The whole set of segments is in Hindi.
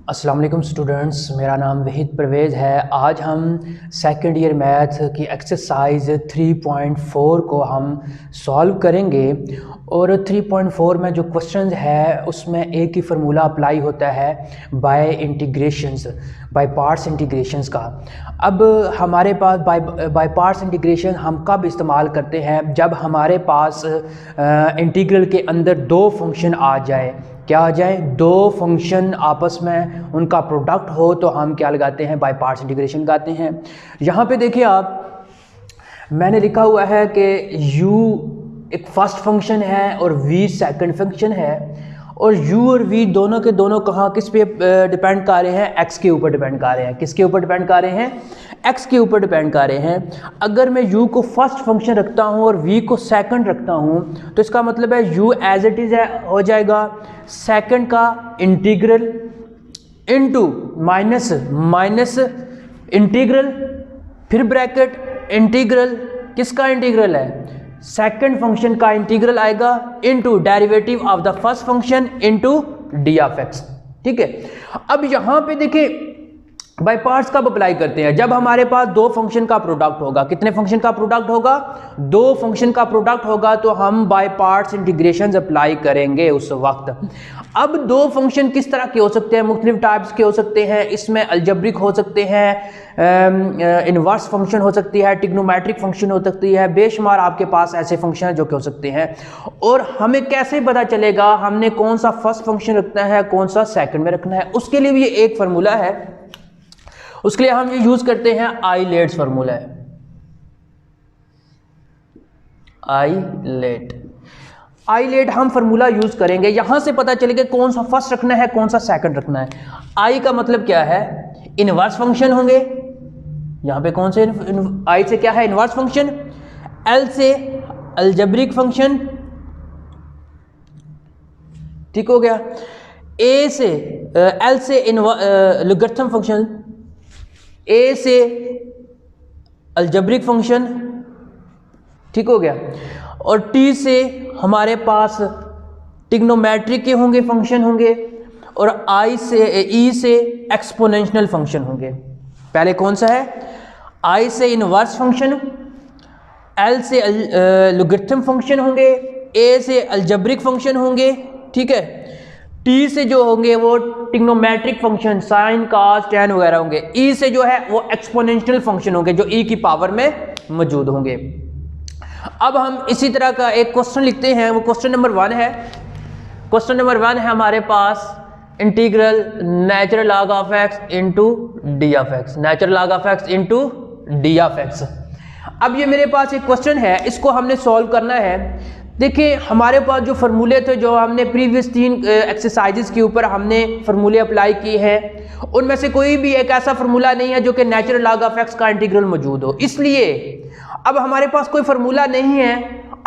अस्सलाम वालेकुम स्टूडेंट्स, मेरा नाम वहीद परवेज़ है। आज हम सेकंड ईयर मैथ की एक्सरसाइज 3.4 को हम सॉल्व करेंगे। और 3.4 में जो क्वेश्चन है उसमें एक ही फार्मूला अप्लाई होता है by integrations, by parts integrations का। अब हमारे पास बाय पार्ट्स इंटीग्रेशन हम कब इस्तेमाल करते हैं? जब हमारे पास इंटीग्रल के अंदर दो फंक्शन आ जाए। क्या आ जाए? दो फंक्शन आपस में उनका प्रोडक्ट हो तो हम क्या लगाते हैं? बाय पार्ट्स इंटीग्रेशन लगाते हैं। यहाँ पे देखिए आप, मैंने लिखा हुआ है कि u एक फर्स्ट फंक्शन है और v सेकंड फंक्शन है, और u और v दोनों के दोनों कहाँ किस पे डिपेंड कर रहे हैं? x के ऊपर डिपेंड कर रहे हैं। किसके ऊपर डिपेंड कर रहे हैं? x के ऊपर डिपेंड कर रहे हैं। अगर मैं u को फर्स्ट फंक्शन रखता हूँ और v को सेकंड रखता हूँ तो इसका मतलब है u एज इट इज़ हो जाएगा सेकंड का integral into minus minus integral, फिर ब्रैकेट इंटीग्रल। किसका इंटीग्रल है? सेकंड फंक्शन का इंटीग्रल आएगा into derivative of the first function into d of x. ठीक है। अब यहां पे देखिए बाय पार्ट्स कब अप्लाई करते हैं? जब हमारे पास दो फंक्शन का प्रोडक्ट होगा। कितने फंक्शन का प्रोडक्ट होगा? दो फंक्शन का प्रोडक्ट होगा तो हम बाय पार्ट्स इंटीग्रेशन अप्लाई करेंगे उस वक्त। अब दो फंक्शन किस तरह के हो सकते हैं? मुख्तलिफ टाइप्स के हो सकते हैं। इसमें अलजेब्रिक हो सकते हैं, इनवर्स फंक्शन हो सकती है, ट्रिग्नोमेट्रिक फंक्शन हो सकती है, बेशुमार आपके पास ऐसे फंक्शन हैं जो कि हो सकते हैं। और हमें कैसे पता चलेगा हमने कौन सा फर्स्ट फंक्शन रखना है, कौन सा सेकंड में रखना है? उसके लिए भी ये एक फार्मूला है। उसके लिए हम ये यूज करते हैं आइलेट्स फार्मूला है। आइलेट हम फार्मूला यूज करेंगे। यहां से पता चलेगा कौन सा फर्स्ट रखना है, कौन सा सेकंड रखना है। आई का मतलब क्या है? इनवर्स फंक्शन होंगे। यहां पे कौन से आई से क्या है? Inverse function. एल से अलजेब्रिक फंक्शन। ठीक हो गया। ए से एल से लॉगरिथम फंक्शन, ए से अलजेब्रिक फंक्शन। ठीक हो गया। और टी से हमारे पास ट्रिग्नोमेट्रिक के होंगे, फंक्शन होंगे। और आई से ई से एक्सपोनेंशियल फंक्शन होंगे। पहले कौन सा है? आई से इनवर्स फंक्शन, एल से लॉगरिथम फंक्शन होंगे, ए से अलजेब्रिक फंक्शन होंगे। ठीक है। टी से जो होंगे वो trigonometric function, sine cos tan वगैरह होंगे। ई से जो है वो एक्सपोनेंशियल फंक्शन होंगे जो ई की पावर में मौजूद होंगे। अब हम इसी तरह का एक क्वेश्चन लिखते हैं। वो क्वेश्चन नंबर 1 है। क्वेश्चन नंबर 1 है हमारे पास integral natural log of x into d of x, natural log of x into d of x. अब ये मेरे पास एक क्वेश्चन है, इसको हमने सॉल्व करना है। देखिए हमारे पास जो फार्मूले थे, जो हमने प्रीवियस 3 एक्सरसाइजेस के ऊपर हमने फार्मूले अप्लाई किए हैं, उनमें से कोई भी एक ऐसा फार्मूला नहीं है जो कि नेचुरल लॉग ऑफ एक्स का इंटीग्रल मौजूद हो। इसलिए अब हमारे पास कोई फार्मूला नहीं है।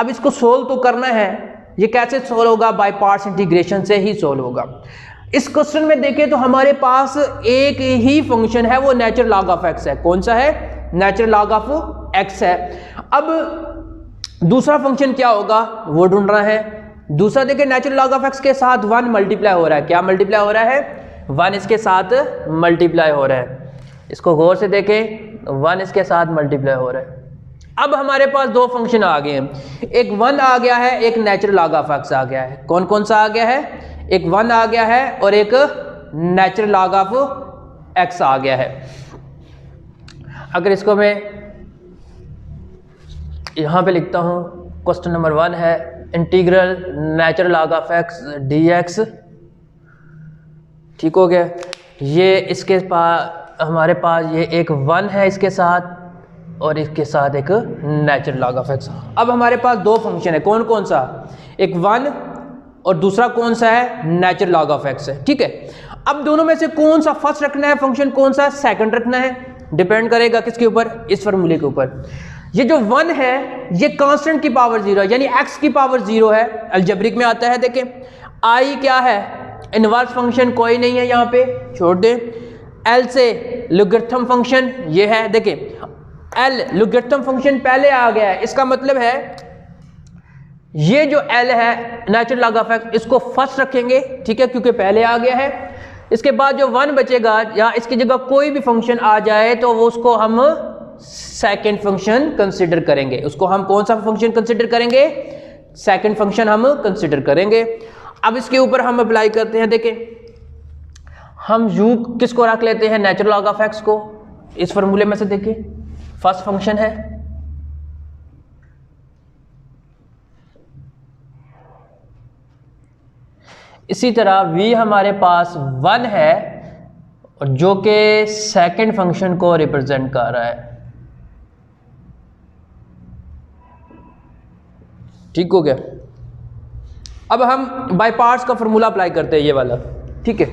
अब इसको सोल्व तो करना है। ये कैसे सोल्व होगा? बाय पार्ट्स इंटीग्रेशन से ही सोल्व होगा। इस क्वेश्चन में देखें तो हमारे पास एक ही फंक्शन है, वो नेचुरल लॉग ऑफ एक्स है। कौन सा है? नेचुरल लॉग ऑफ एक्स है। अब दूसरा फंक्शन क्या होगा वो ढूंढ रहा है। दूसरा देखिए नेचुरल लॉग ऑफ एक्स के साथ 1 मल्टीप्लाई हो रहा है। क्या मल्टीप्लाई हो रहा है? 1 इसके साथ मल्टीप्लाई हो रहा है। इसको गौर से देखें, 1 इसके साथ मल्टीप्लाई हो रहा है। अब हमारे पास दो फंक्शन आ गए हैं। एक 1 आ गया है, एक नेचुरल लॉग ऑफ एक्स आ गया है। कौन कौन सा आ गया है? एक 1 आ गया है और एक नेचुरल लॉग ऑफ एक्स आ गया है। अगर इसको मैं यहाँ पे लिखता हूँ, क्वेश्चन नंबर 1 है integral natural log of x d x. ठीक हो गया। ये इसके पास हमारे पास ये एक 1 है इसके साथ, और इसके साथ एक नेचुरल लॉग ऑफ एक्स। अब हमारे पास दो फंक्शन है। कौन कौन सा? एक 1 और दूसरा कौन सा है? नेचुरल लॉग ऑफ एक्स है। ठीक है। अब दोनों में से कौन सा फर्स्ट रखना है फंक्शन, कौन सा सेकंड रखना है? डिपेंड करेगा किसके ऊपर? इस फार्मूले के ऊपर। ये जो 1 है ये कांस्टेंट की पावर 0 है, यानी x की पावर 0 है। अलजेब्रिक में आता है। देखें i क्या है? इनवर्स फंक्शन कोई नहीं है, यहाँ पे छोड़ दें। l से लॉगरिथम फंक्शन ये है। देखें l लॉगरिथम फंक्शन पहले आ गया है, इसका मतलब है ये जो l है नेचुरल लॉग ऑफ एक्स, इसको फर्स्ट रखेंगे। ठीक है, क्योंकि पहले आ गया है। इसके बाद जो 1 बचेगा या इसकी जगह कोई भी फंक्शन आ जाए तो वो उसको हम सेकंड फंक्शन कंसिडर करेंगे। उसको हम कौन सा फंक्शन कंसिडर करेंगे? सेकंड फंक्शन हम कंसिडर करेंगे। अब इसके ऊपर हम अप्लाई करते हैं। देखें, हम u किसको रख लेते हैं? नेचुरल लॉग ऑफ x को। इस फॉर्मूले में से देखिए, फर्स्ट फंक्शन है, इसी तरह v हमारे पास 1 है और जो कि सेकंड फंक्शन को रिप्रेजेंट कर रहा है। ठीक हो गया। अब हम बाय पार्ट्स का फॉर्मूला अप्लाई करते हैं, ये वाला। ठीक है,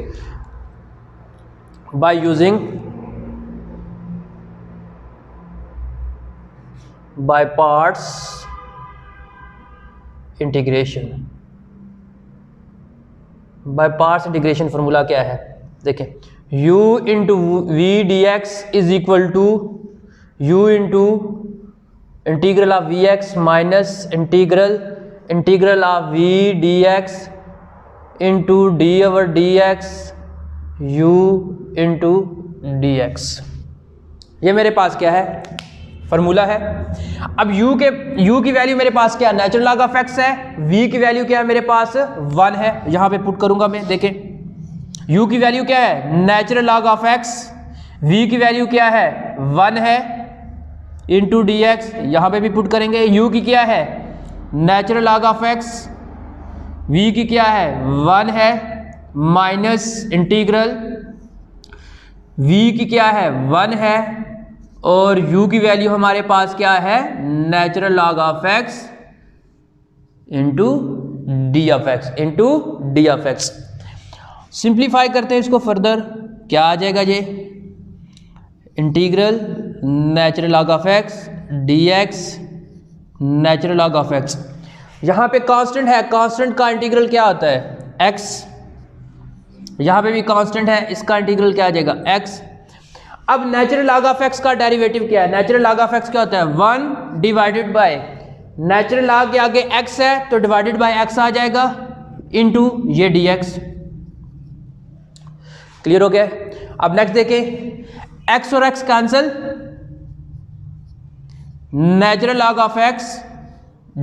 by using by parts integration. By parts integration formula क्या है? देखें, u into v d x is equal to u into integral of v x minus integral of v d x into d over d x u into d x. ये मेरे पास क्या है? फॉर्मूला है। अब u की वैल्यू मेरे पास क्या है? नेचुरल लॉग ऑफ x है। v की वैल्यू क्या है? मेरे पास 1 है। यहां पे पुट करूंगा मैं। देखें, u की वैल्यू क्या है? Natural log of x। v की वैल्यू क्या है? 1 है इंटू डी एक्स। यहां पर भी पुट करेंगे। u की क्या है? Natural log of x। v की क्या है? 1 है माइनस इंटीग्रल v की क्या है? 1 है और u की वैल्यू हमारे पास क्या है? Natural log of x into d of x. Simplify करते हैं इसको फर्दर। क्या आ जाएगा ये? Integral natural log of x d x natural log of x। यहाँ पे कांस्टेंट है, कांस्टेंट का इंटीग्रल क्या होता है? x। यहाँ पे भी कांस्टेंट है, इसका इंटीग्रल क्या आ जाएगा? x। अब नेचुरल लॉग ऑफ x का डेरिवेटिव क्या है? नेचुरल लॉग ऑफ x क्या होता है? 1 डिवाइडेड बाय नेचुरल लॉग के आगे x है तो डिवाइडेड बाय x आ जाएगा इनटू ये dx। क्लियर हो गया? अब नेक्स्ट देखें, x और x cancel, natural log of x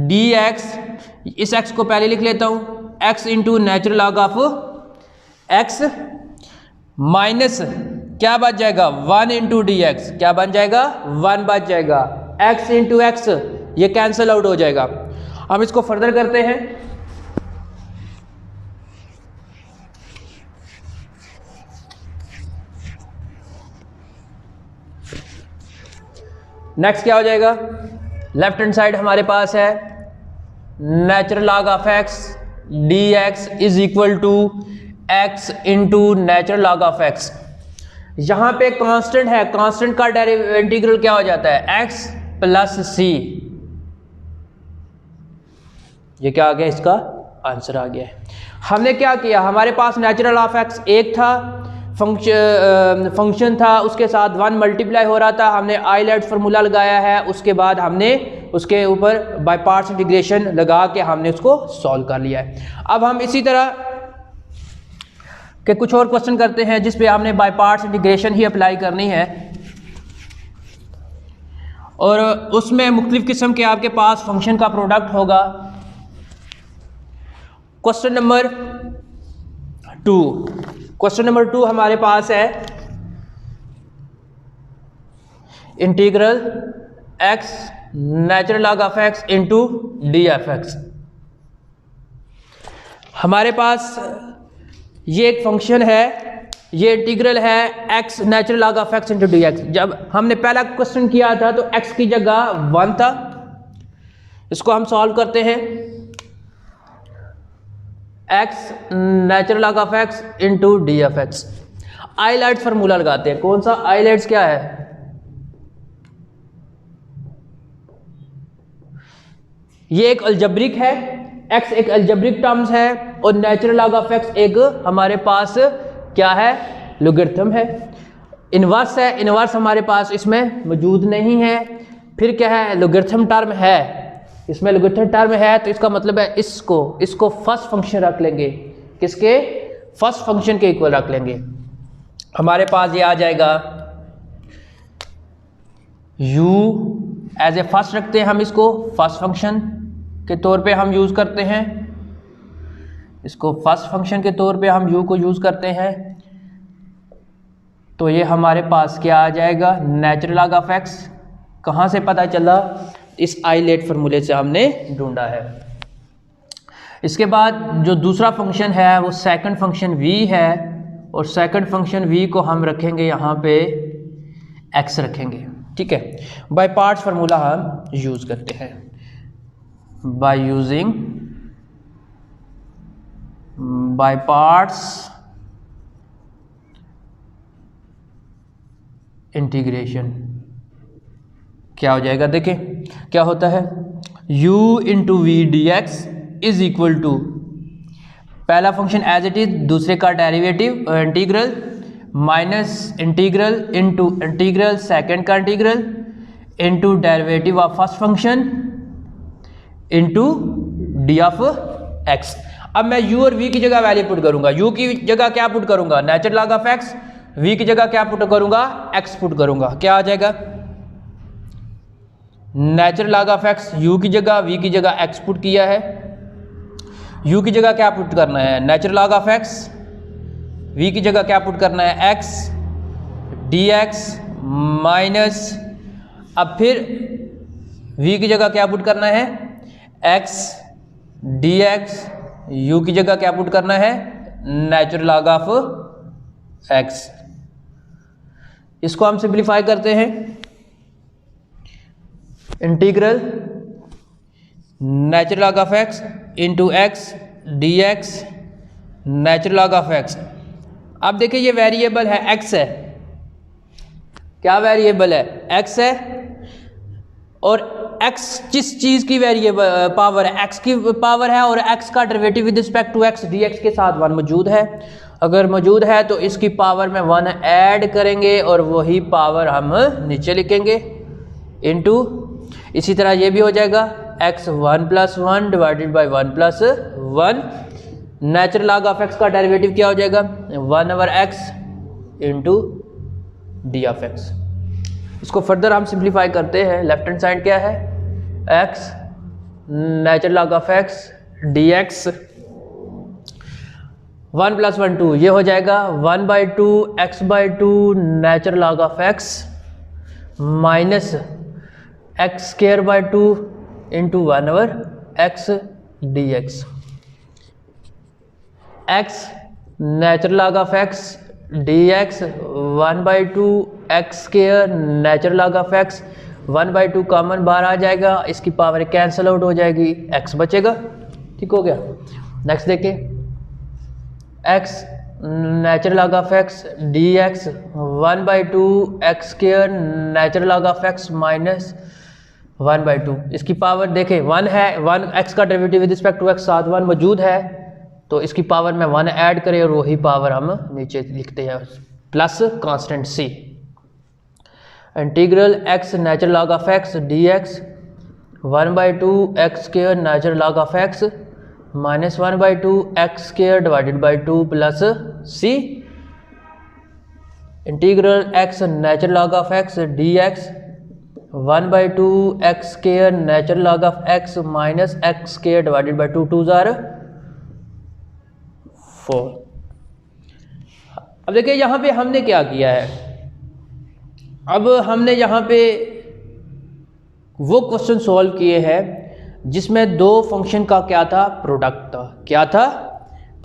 dx, इस x को पहले लिख लेता हूं, x into natural log of x minus क्या बच जाएगा? 1 इंटू डी एक्स। क्या बन जाएगा? 1 बच जाएगा। x इंटू एक्स ये कैंसिल आउट हो जाएगा। हम इसको फर्दर करते हैं। नेक्स्ट क्या हो जाएगा? लेफ्ट हैंड साइड हमारे पास है natural log of x d x is equal to x into natural log of x। यहां पे कांस्टेंट है, कांस्टेंट का इंटीग्रल क्या हो जाता है? x प्लस सी। ये क्या आ गया? इसका आंसर आ गया है। हमने क्या किया? हमारे पास नेचुरल ऑफ x एक था, फंक्शन था, उसके साथ 1 मल्टीप्लाई हो रहा था। हमने आइलेट फार्मूला लगाया है, उसके बाद हमने उसके ऊपर बाय पार्ट्स इंटीग्रेशन लगा के हमने उसको सॉल्व कर लिया है। अब हम इसी तरह कि कुछ और क्वेश्चन करते हैं जिस पे आपने बाय पार्ट्स इंटीग्रेशन ही अप्लाई करनी है और उसमें मुख्तलिफ किस्म के आपके पास फंक्शन का प्रोडक्ट होगा। क्वेश्चन नंबर 2 हमारे पास है integral x natural log of x into d f x. हमारे पास ये एक फंक्शन है, ये इंटीग्रल है x natural log of x into d x. जब हमने पहला क्वेश्चन किया था तो x की जगह 1 था। इसको हम सॉल्व करते हैं। x natural log of x into d f x. ILATE formula लगाते हैं। कौन सा आइलेट्स? क्या है? ये एक अलजेब्रिक है, x एक अलजेब्रिक टर्म्स है और नेचुरल लॉग ऑफ x एक हमारे पास क्या है? लॉगरिथम है। इनवर्स है, इनवर्स हमारे पास इसमें मौजूद नहीं है। फिर क्या है? लॉगरिथम टर्म है। इसमें लॉगरिथम टर्म है तो इसका मतलब है इसको फर्स्ट फंक्शन रख लेंगे। किसके? फर्स्ट फंक्शन के इक्वल रख लेंगे। हमारे पास ये आ जाएगा u एज ए फर्स्ट रखते हैं हम, इसको फर्स्ट फंक्शन के तौर पे हम यूज़ करते हैं, इसको फर्स्ट फंक्शन के तौर पे हम u को यूज़ करते हैं। तो ये हमारे पास क्या आ जाएगा, नेचुरल लॉग ऑफ x। कहाँ से पता चला, इस आइलेट फार्मूले से हमने ढूंढा है। इसके बाद जो दूसरा फंक्शन है वो सेकंड फंक्शन v है, और सेकंड फंक्शन v को हम रखेंगे यहाँ पे x रखेंगे, ठीक है। बाय पार्ट्स फार्मूला हम यूज़ करते हैं, by using by parts integration. क्या हो जाएगा, देखें क्या होता है, u into v d x is equal to पहला फंक्शन एज इट इज, दूसरे का derivative integral minus integral into integral second का integral into derivative of first function into d of x. अब मैं u और v की जगह वैल्यू पुट करूंगा, u की जगह क्या पुट करूंगा, natural log of x, v की जगह क्या पुट करूंगा, x पुट करूंगा। क्या आ जाएगा, natural log of x u की जगह, v की जगह x पुट किया है, u की जगह क्या पुट करना है, natural log of x, v की जगह क्या पुट करना है, x dx माइनस, अब फिर v की जगह क्या पुट करना है, x dx, u की जगह क्या पुट करना है, नेचुरल लॉग ऑफ x। इसको हम सिंप्लीफाई करते हैं, integral natural log of x into x d x natural log of x। अब देखिए ये वेरिएबल है x है, क्या वेरिएबल है, x है, और x जिस चीज़ की वेरिएबल पावर है, x की पावर है, और x का derivative with respect to x dx के साथ 1 मौजूद है। अगर मौजूद है तो इसकी पावर में 1 ऐड करेंगे और वही पावर हम नीचे लिखेंगे इनटू, इसी तरह ये भी हो जाएगा x 1 + 1 divided by 1 + 1। Natural log of x का डेरिवेटिव क्या हो जाएगा, 1/x into d of x। इसको फर्दर हम सिंप्लीफाई करते हैं, लेफ्ट हैंड साइड क्या है, x natural log of x dx 1 + 1 2, ये हो जाएगा 1/2 x/2 natural log of x minus x² 2 into 1/x dx। x natural log of x dx 1/2 x² natural log of x 1/2 common बाहर आ जाएगा, इसकी पावर कैंसिल आउट हो जाएगी, x बचेगा, ठीक हो गया। नेक्स्ट देखिए, x natural log of x dx 1/2 x² natural log of x minus 1/2, इसकी पावर देखें 1 है, 1 x का derivative with respect to x साथ 1 मौजूद है, तो इसकी पावर में 1 ऐड करें और वही पावर हम नीचे लिखते हैं, plus constant c। Integral x natural log of x dx 1/2 x² natural log of x minus 1/2 x² divided by 2 plus c। Integral x natural log of x dx 1/2 x² natural log of x minus x² divided by 2 2 ज़ार 4। अब देखिए यहाँ पे हमने क्या किया है, अब हमने यहाँ पे वो क्वेश्चन सॉल्व किए हैं जिसमें दो फंक्शन का क्या था, प्रोडक्ट था। क्या था,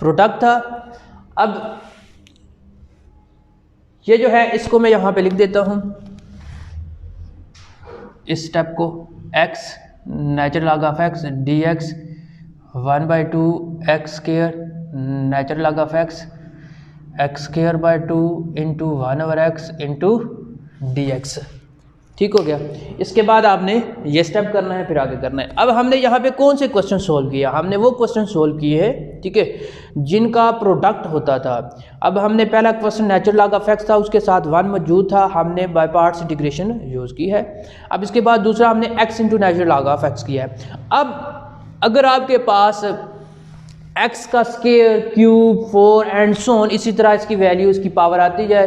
प्रोडक्ट था। अब ये जो है इसको मैं यहाँ पे लिख देता हूँ, इस स्टेप को, x natural log of x dx 1/2 x² natural log of x x²/2 into 1/x into dx। ठीक हो गया। इसके बाद आपने ये स्टेप करना है, फिर आगे करना है। अब हमने यहाँ पे कौन से क्वेश्चन सोल्व किया, हमने वो क्वेश्चन सोल्व किए हैं, ठीक है, जिनका प्रोडक्ट होता था। अब हमने पहला question natural log of x था, उसके साथ 1 मौजूद था, हमने बाय पार्ट्स इंटीग्रेशन यूज़ की है। अब इसके बाद दूसरा हमने x into natural log of x किया है। अब अगर आपके पास एक्स का square, cube, 4 and so on, इसी तरह इसकी वैल्यू, इसकी पावर आती जाए,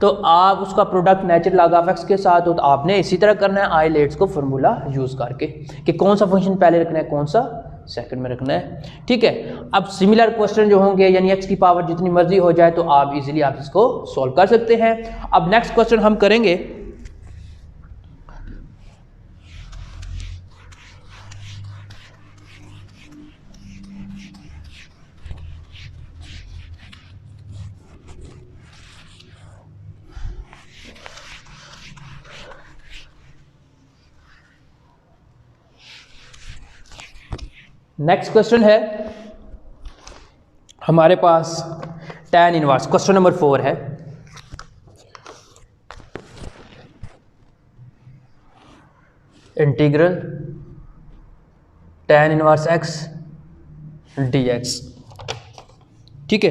तो आप उसका product natural log of x के साथ हो, तो आपने इसी तरह करना है आईलेट्स को फार्मूला यूज़ करके कि कौन सा फंक्शन पहले रखना है, कौन सा सेकंड में रखना है। ठीक है, अब सिमिलर क्वेश्चन जो होंगे, यानी एक्स की पावर जितनी मर्जी हो जाए, तो आप इजीली आप इसको सॉल्व कर सकते हैं। अब नेक्स्ट क्वेश्चन हम करेंगे, नेक्स्ट क्वेश्चन है हमारे पास tan इनवर्स, क्वेश्चन नंबर 4 है। Integral tan inverse x dx। ठीक है,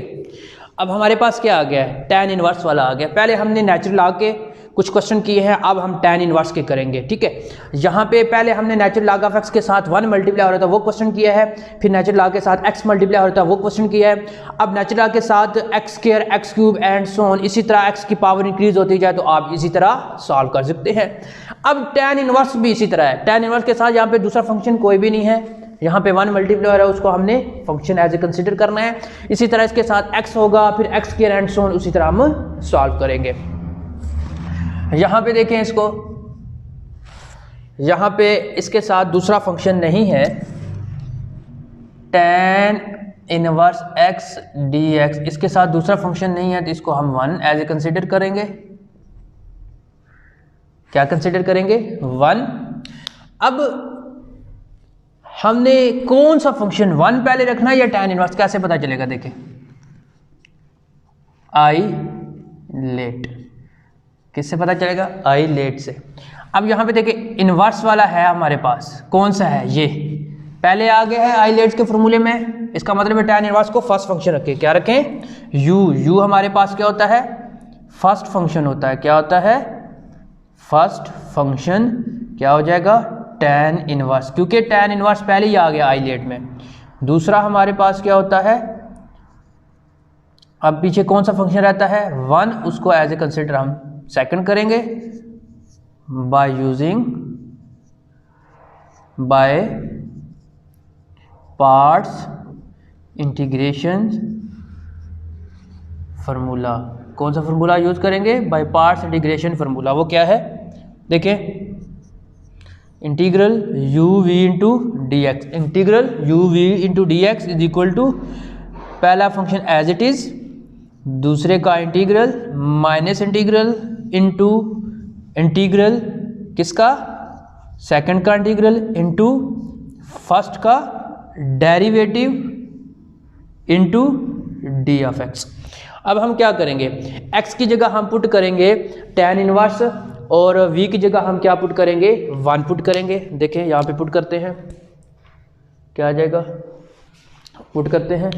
अब हमारे पास क्या आ गया है, tan इनवर्स वाला आ गया। पहले हमने नेचुरल लॉग के कुछ क्वेश्चन किए हैं, अब हम tan इनवर्स के करेंगे। ठीक है, यहाँ पे पहले हमने नेचुरल लॉग ऑफ x के साथ 1 मल्टीप्लाई हो रहा था वो क्वेश्चन किया है, फिर नेचुरल लॉग के साथ x मल्टीप्लाई हो रहा था वो क्वेश्चन किया है। अब नेचुरल लॉग के साथ x square, x cube and so on, इसी तरह x की पावर इंक्रीज होती जाए तो आप इसी तरह सॉल्व कर सकते हैं। अब tan इनवर्स भी इसी तरह है। tan इनवर्स के साथ यहाँ पे दूसरा फंक्शन कोई भी नहीं है, यहाँ पे 1 मल्टीप्लाई हो रहा है, उसको हमने फंक्शन एज ए कंसिडर करना है। इसी तरह इसके साथ x होगा, फिर x square and so on, उसी तरह हम सॉल्व करेंगे। यहाँ पे देखें इसको, यहाँ पे इसके साथ दूसरा फंक्शन नहीं है, tan इनवर्स x dx, इसके साथ दूसरा फंक्शन नहीं है, तो इसको हम 1 एज ए कंसिडर करेंगे। क्या कंसिडर करेंगे, 1। अब हमने कौन सा फंक्शन 1 पहले रखना है या tan इनवर्स, कैसे पता चलेगा, देखें आई लेट, किससे पता चलेगा, आई लेट से। अब यहाँ पे देखिए इनवर्स वाला है हमारे पास, कौन सा है, ये पहले आ गया है आई लेट्स के फॉर्मूले में, इसका मतलब है tan इनवर्स को फर्स्ट फंक्शन रखें। क्या रखें, u हमारे पास क्या होता है, फर्स्ट फंक्शन होता है। क्या होता है, फर्स्ट फंक्शन। क्या हो जाएगा, tan इनवर्स, क्योंकि tan इनवर्स पहले ही आ गया आई लेट में। दूसरा हमारे पास क्या होता है, अब पीछे कौन सा फंक्शन रहता है, 1, उसको एज ए कंसिडर हम सेकंड करेंगे by using by parts integration formula. कौन सा फार्मूला यूज करेंगे, बाय पार्ट्स इंटीग्रेशन फार्मूला। वो क्या है, देखें integral u v into d x, integral u v into d x is equal to पहला फंक्शन एज इट इज, दूसरे का integral minus integral into integral किसका, सेकंड का इंटीग्रल इंटू फर्स्ट का derivative into d of x. अब हम क्या करेंगे, x की जगह हम पुट करेंगे tan इनवर्स, और v की जगह हम क्या पुट करेंगे, 1 पुट करेंगे। देखें यहाँ पे पुट करते हैं, क्या आ जाएगा, पुट करते हैं,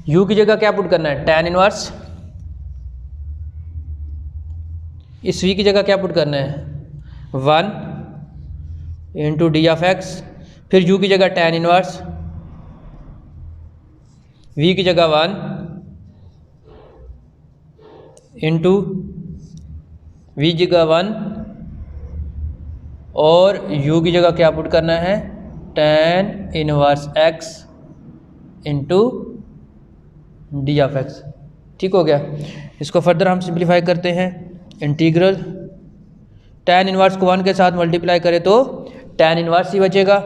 u की जगह क्या पुट करना है, tan इनवर्स, इस v की जगह क्या पुट करना है, 1 इंटू डी ऑफ एक्स, फिर u की जगह tan इनवर्स, v की जगह 1 इंटू v की जगह 1, और u की जगह क्या पुट करना है, tan inverse x into d of x. ठीक हो गया, इसको फर्दर हम सिंप्लीफाई करते हैं, इंटीग्रल tan इनवर्स को 1 के साथ मल्टीप्लाई करें तो tan इनवर्स ही बचेगा।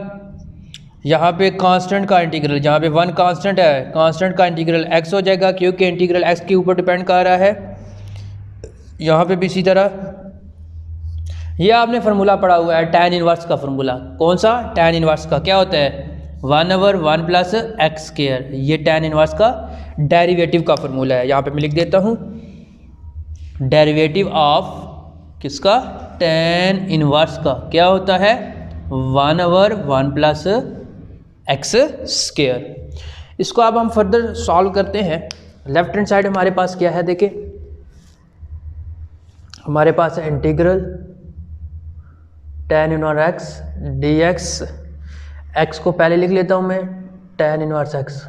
यहाँ पे कांस्टेंट का इंटीग्रल, जहाँ पे 1 कांस्टेंट है, कांस्टेंट का इंटीग्रल x हो जाएगा, क्योंकि इंटीग्रल x के ऊपर डिपेंड कर रहा है। यहाँ पे भी इसी तरह, ये आपने फार्मूला पढ़ा हुआ है tan इनवर्स का फार्मूला, कौन सा, tan इनवर्स का क्या होता है, 1/1 प्लस एक्स स्क्वायर, ये tan इनवर्स का डेरिवेटिव का फार्मूला है। यहाँ पे मैं लिख देता हूँ, डेरिवेटिव ऑफ किसका, tan इनवर्स का क्या होता है, 1/1 प्लस एक्स स्क्वायर। इसको अब हम फर्दर सॉल्व करते हैं। लेफ्ट हैंड साइड हमारे पास क्या है, देखिए हमारे पास है integral tan inverse x d x, x को पहले लिख लेता हूँ मैं tan इनवर्स एक्स,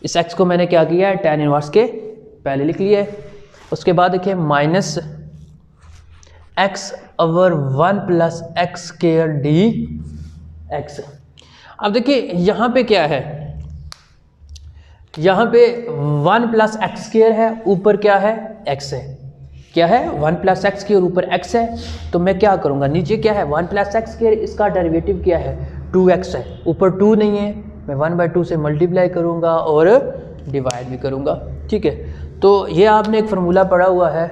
इस x को मैंने क्या किया है, tan इनवर्स के पहले लिख लिया है। उसके बाद देखिए minus x over 1 plus x square d x. अब देखिए यहाँ पे क्या है, यहाँ पे 1 प्लस एक्स स्क्वायर है, ऊपर क्या है, x है। क्या है, 1 प्लस एक्स स्क्वायर, ऊपर x है। तो मैं क्या करूँगा, नीचे क्या है 1 प्लस एक्स स्क्वायर, इसका डेरिवेटिव क्या है 2x है, ऊपर 2 नहीं है, मैं 1/2 से मल्टीप्लाई करूँगा और डिवाइड भी करूँगा। ठीक है, तो ये आपने एक फार्मूला पढ़ा हुआ है,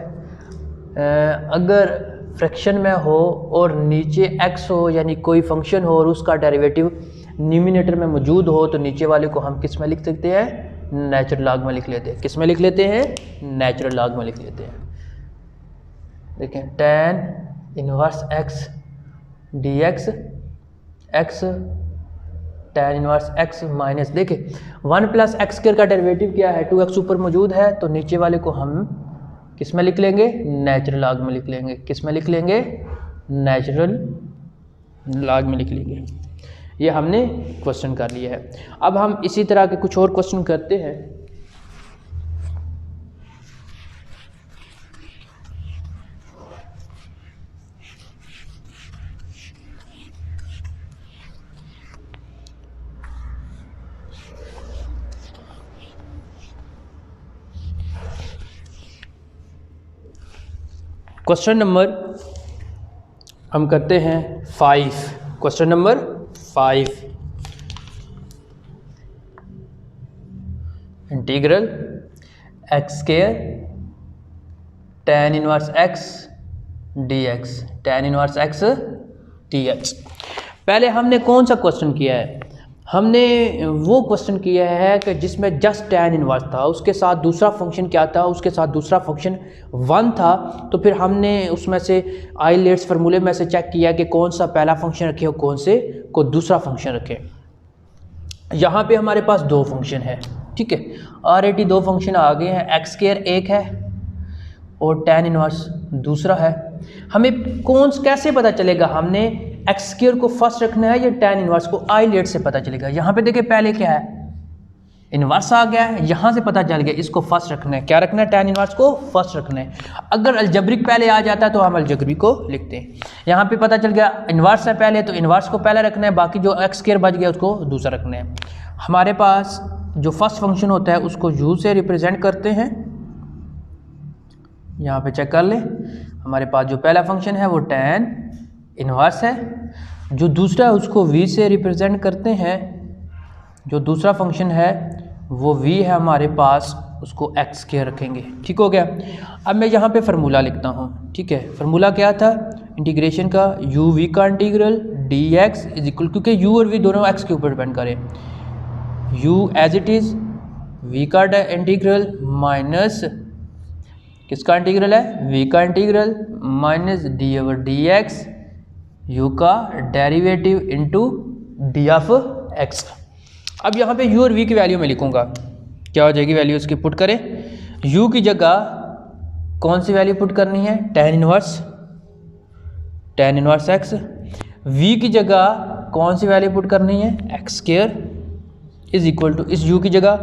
अगर फ्रैक्शन में हो और नीचे x हो यानी कोई फंक्शन हो और उसका डेरिवेटिव न्यूमिनेटर में मौजूद हो तो नीचे वाले को हम किस में लिख सकते हैं, नेचुरल लॉग में लिख लेते हैं। किस में लिख लेते हैं, नेचुरल लॉग में लिख लेते हैं। देखें tan inverse x dx x tan inverse x minus, देखें 1 प्लस एक्स स्क्वायर का डेरिवेटिव क्या है 2x ऊपर मौजूद है, तो नीचे वाले को हम किस में लिख लेंगे, नेचुरल लॉग में लिख लेंगे। किस में लिख लेंगे, नेचुरल लॉग में लिख लेंगे। ये हमने क्वेश्चन कर लिया है। अब हम इसी तरह के कुछ और क्वेश्चन करते हैं। क्वेश्चन नंबर हम करते हैं 5। Question number 5, integral x square tan inverse x dx, tan inverse x dx। पहले हमने कौन सा क्वेश्चन किया है, हमने वो क्वेश्चन किया है कि जिसमें जस्ट tan इनवर्स था, उसके साथ दूसरा फंक्शन क्या था, उसके साथ दूसरा फंक्शन 1 था। तो फिर हमने उसमें से आइलेट्स फार्मूले में से चेक किया कि कौन सा पहला फंक्शन रखे और कौन से को दूसरा फंक्शन रखे। यहाँ पे हमारे पास 2 फंक्शन है। ठीक है, ऑलरेडी 2 फंक्शन आ गए हैं, एक्स स्क्वायर एक है और tan इनवर्स दूसरा है। हमें कैसे पता चलेगा, हमने एक्स स्क्वायर को फर्स्ट रखना है या tan इनवर्स को, आइलेट से पता चलेगा। यहाँ पे देखिए पहले क्या है, इनवर्स आ गया है, यहाँ से पता चल गया इसको फर्स्ट रखना है। क्या रखना है, tan इनवर्स को फर्स्ट रखना है। अगर अलजेब्रिक पहले आ जाता है तो हम अलजेब्रिक को लिखते हैं। यहाँ पे पता चल गया इनवर्स है पहले, तो इनवर्स को पहले रखना है, बाकी जो एक्स स्क्वायर बच गया उसको दूसरा रखना है। हमारे पास जो फर्स्ट फंक्शन होता है उसको u से रिप्रेजेंट करते हैं। यहाँ पे चेक कर लें, हमारे पास जो पहला फंक्शन है वो tan इनवर्स है, जो दूसरा है उसको v से रिप्रेजेंट करते हैं। जो दूसरा फंक्शन है वो v है हमारे पास, उसको x स्क्वायर रखेंगे। ठीक हो गया। अब मैं यहाँ पे फार्मूला लिखता हूँ। ठीक है, फार्मूला क्या था, इंटीग्रेशन का u v का इंटीग्रल dx इज इक्वल, क्योंकि u और v दोनों x के ऊपर डिपेंड करें, u as it is v का इंटीग्रल माइनस किसका इंटीग्रल है, v का integral minus d over d x, u का derivative into d of x। अब यहाँ पे u और v की वैल्यू में लिखूँगा, क्या हो जाएगी वैल्यू इसकी पुट करें। u की जगह कौन सी वैल्यू पुट करनी है, tan इनवर्स x। v की जगह कौन सी वैल्यू पुट करनी है, x square is equal to, इस u की जगह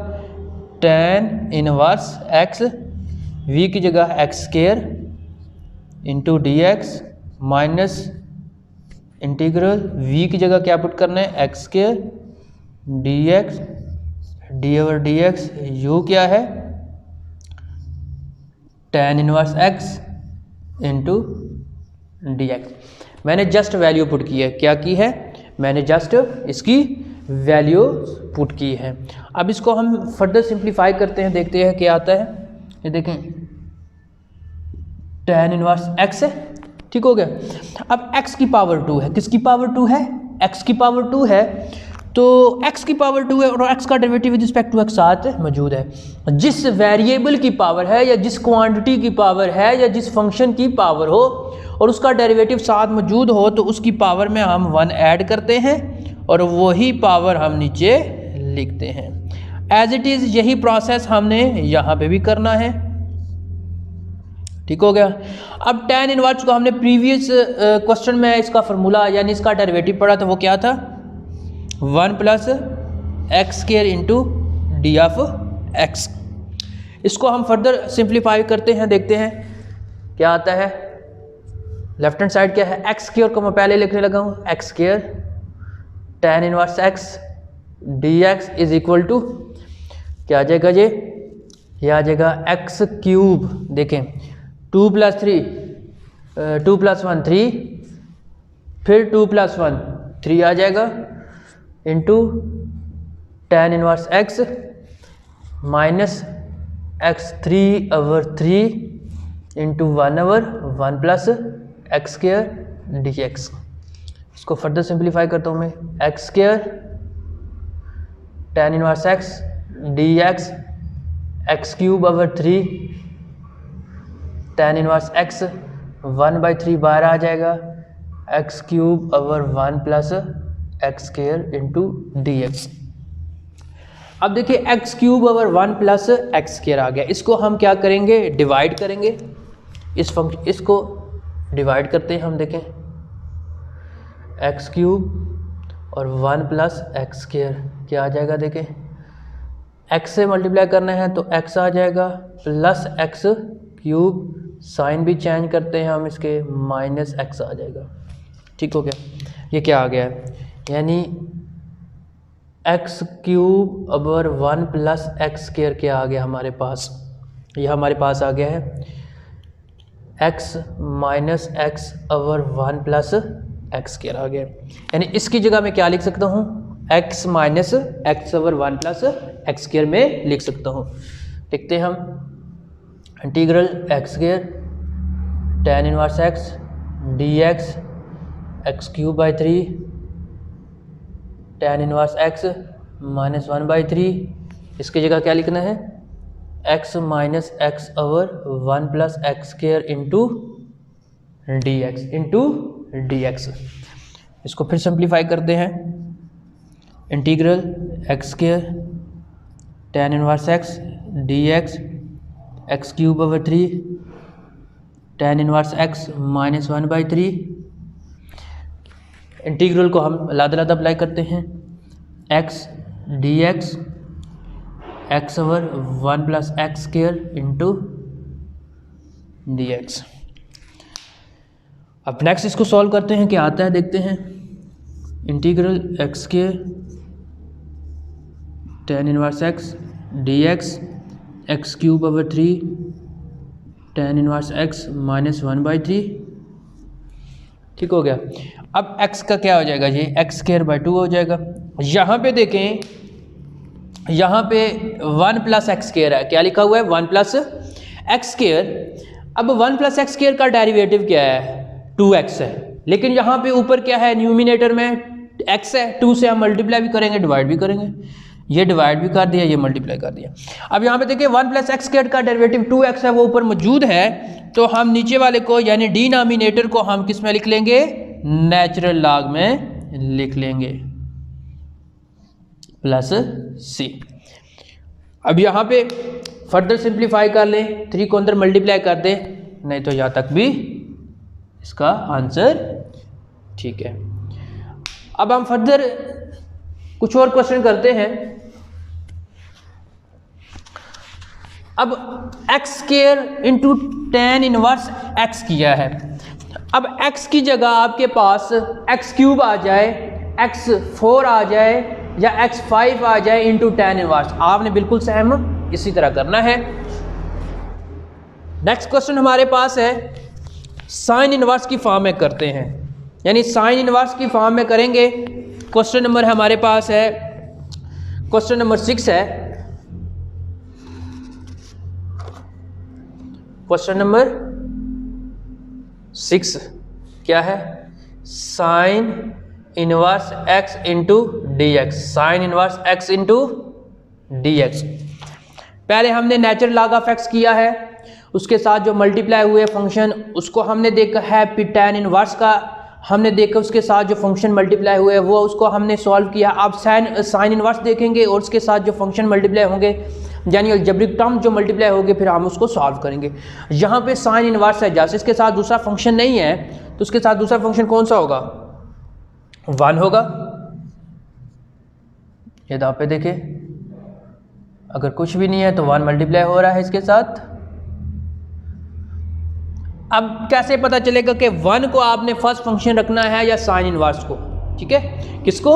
tan इनवर्स x, v की जगह x square into d x minus integral v की जगह क्या पुट करना है, x square d x D over d x, u क्या है tan inverse x into d x. मैंने जस्ट वैल्यू पुट की है, क्या की है, मैंने जस्ट इसकी वैल्यू पुट की है। अब इसको हम फर्दर सिंप्लीफाई करते हैं, देखते हैं क्या आता है। ये देखें tan इनवर्स x है। ठीक हो गया। अब x की पावर 2 है, किसकी पावर 2 है, x की पावर 2 है, तो x की पावर 2 है और x का derivative with respect to x साथ मौजूद है। जिस वेरिएबल की पावर है या जिस क्वांटिटी की पावर है या जिस फंक्शन की पावर हो और उसका डेरिवेटिव साथ मौजूद हो तो उसकी पावर में हम 1 ऐड करते हैं और वही पावर हम नीचे लिखते हैं। एज इट इज़ यही प्रोसेस हमने यहाँ पे भी करना है। ठीक हो गया। अब tan इनवर्स को हमने प्रीवियस क्वेश्चन में इसका फार्मूला यानी इसका डेरिवेटिव पढ़ा, तो वो क्या था, 1 plus x square into d of x. इसको हम फर्दर सिंप्लीफाई करते हैं, देखते हैं क्या आता है। लेफ्ट हैंड साइड क्या है, एक्स स्क्वायर को मैं पहले लिखने लगा हूँ, x square tan inverse x d x is equal to क्या आ जाएगा ये आ जाएगा एक्स क्यूब। देखें 2 + 3 2 + 1 3, फिर 2 + 1 3 आ जाएगा into tan inverse x minus x 3/3 into 1/1 plus x square d x. इसको फर्दर सिंप्लीफाई करता हूँ मैं, x square tan inverse x d x x cube tan inverse x 1/3 बाहर आ जाएगा, x cube plus x square into d x. अब देखिए x cube plus x square आ गया, इसको हम क्या करेंगे, डिवाइड करेंगे। इस फंक्शन इसको डिवाइड करते हैं हम, देखें एक्स क्यूब और 1 प्लस एक्स स्क्वायर क्या आ जाएगा, देखें एक्स से मल्टीप्लाई करना है तो एक्स आ जाएगा प्लस एक्स क्यूब, साइन भी चेंज करते हैं हम इसके, माइनस एक्स आ जाएगा। ठीक हो गया, ये क्या आ गया है, यानी x cube plus x square क्या आ गया हमारे पास, यह हमारे पास आ गया है x minus x/1 plus x square आ गया। यानी इसकी जगह मैं क्या लिख सकता हूँ, x minus x/1 plus x square में लिख सकता हूँ। देखते हैं हम, integral x square tan inverse x d x x cube tan inverse x minus 1/3, इसकी जगह क्या लिखना है, x minus x/1 plus x square into d x. इसको फिर सिंप्लीफाई करते हैं, integral x square tan inverse x d x x cube tan inverse x minus 1/3। Integral को हम अलग-अलग अप्लाई करते हैं, x d x x/1 plus x square into d x. अब नेक्स्ट इसको सॉल्व करते हैं, क्या आता है देखते हैं, integral x square tan inverse x d x x cube tan inverse x minus 1/3। ठीक हो गया। अब x का क्या हो जाएगा, ये x स्क्वायर/2 हो जाएगा। यहाँ पे देखें, यहाँ पे 1 प्लस एक्स स्क्वायर है, क्या लिखा हुआ है 1 प्लस एक्स स्क्वायर। अब 1 प्लस एक्स स्क्वायर का डेरिवेटिव क्या है, 2x है, लेकिन यहाँ पे ऊपर क्या है, न्यूमिनेटर में x है, 2 से हम मल्टीप्लाई भी करेंगे डिवाइड भी करेंगे, ये डिवाइड भी कर दिया, ये मल्टीप्लाई कर दिया। अब यहाँ पे देखिए 1 प्लस एक्स स्क्वायर का डेरिवेटिव 2x है, वो ऊपर मौजूद है, तो हम नीचे वाले को यानी डिनोमिनेटर को हम किस में लिख लेंगे, नेचुरल लॉग में लिख लेंगे प्लस c। अब यहाँ पे फर्दर सिंप्लीफाई कर लें, 3 को अंदर मल्टीप्लाई कर दें, नहीं तो यहाँ तक भी इसका आंसर ठीक है। अब हम फर्दर कुछ और क्वेश्चन करते हैं। अब x square into tan inverse x किया है। अब x की जगह आपके पास एक्स क्यूब आ जाए, x4 आ जाए या x5 आ जाए इंटू tan इनवर्स, आपने बिल्कुल सेम इसी तरह करना है। नेक्स्ट क्वेश्चन हमारे पास है साइन इनवर्स की फॉर्म में करते हैं, यानी साइन इनवर्स की फॉर्म में करेंगे। क्वेश्चन नंबर हमारे पास है, क्वेश्चन नंबर 6 है, क्वेश्चन नंबर 6 क्या है, sine inverse x into d x, sine inverse x into d x. पहले हमने नेचुरल लॉग ऑफ x किया है, उसके साथ जो मल्टीप्लाई हुए फंक्शन उसको हमने देखा है, फिर tan इनवर्स का हमने देखा, उसके साथ जो फंक्शन मल्टीप्लाई हुए वो उसको हमने सॉल्व किया। अब साइन इनवर्स देखेंगे और उसके साथ जो फंक्शन मल्टीप्लाई होंगे यानी अलजेब्रिक टर्म जो मल्टीप्लाई होगी फिर हम उसको सॉल्व करेंगे। यहाँ पे साइन इनवर्स है, जैसे इसके साथ दूसरा फंक्शन नहीं है तो उसके साथ दूसरा फंक्शन कौन सा होगा, 1 होगा। ये यहाँ पे देखें अगर कुछ भी नहीं है तो 1 मल्टीप्लाई हो रहा है इसके साथ। अब कैसे पता चलेगा कि 1 को आपने फर्स्ट फंक्शन रखना है या साइन इनवर्स को? ठीक है, किसको?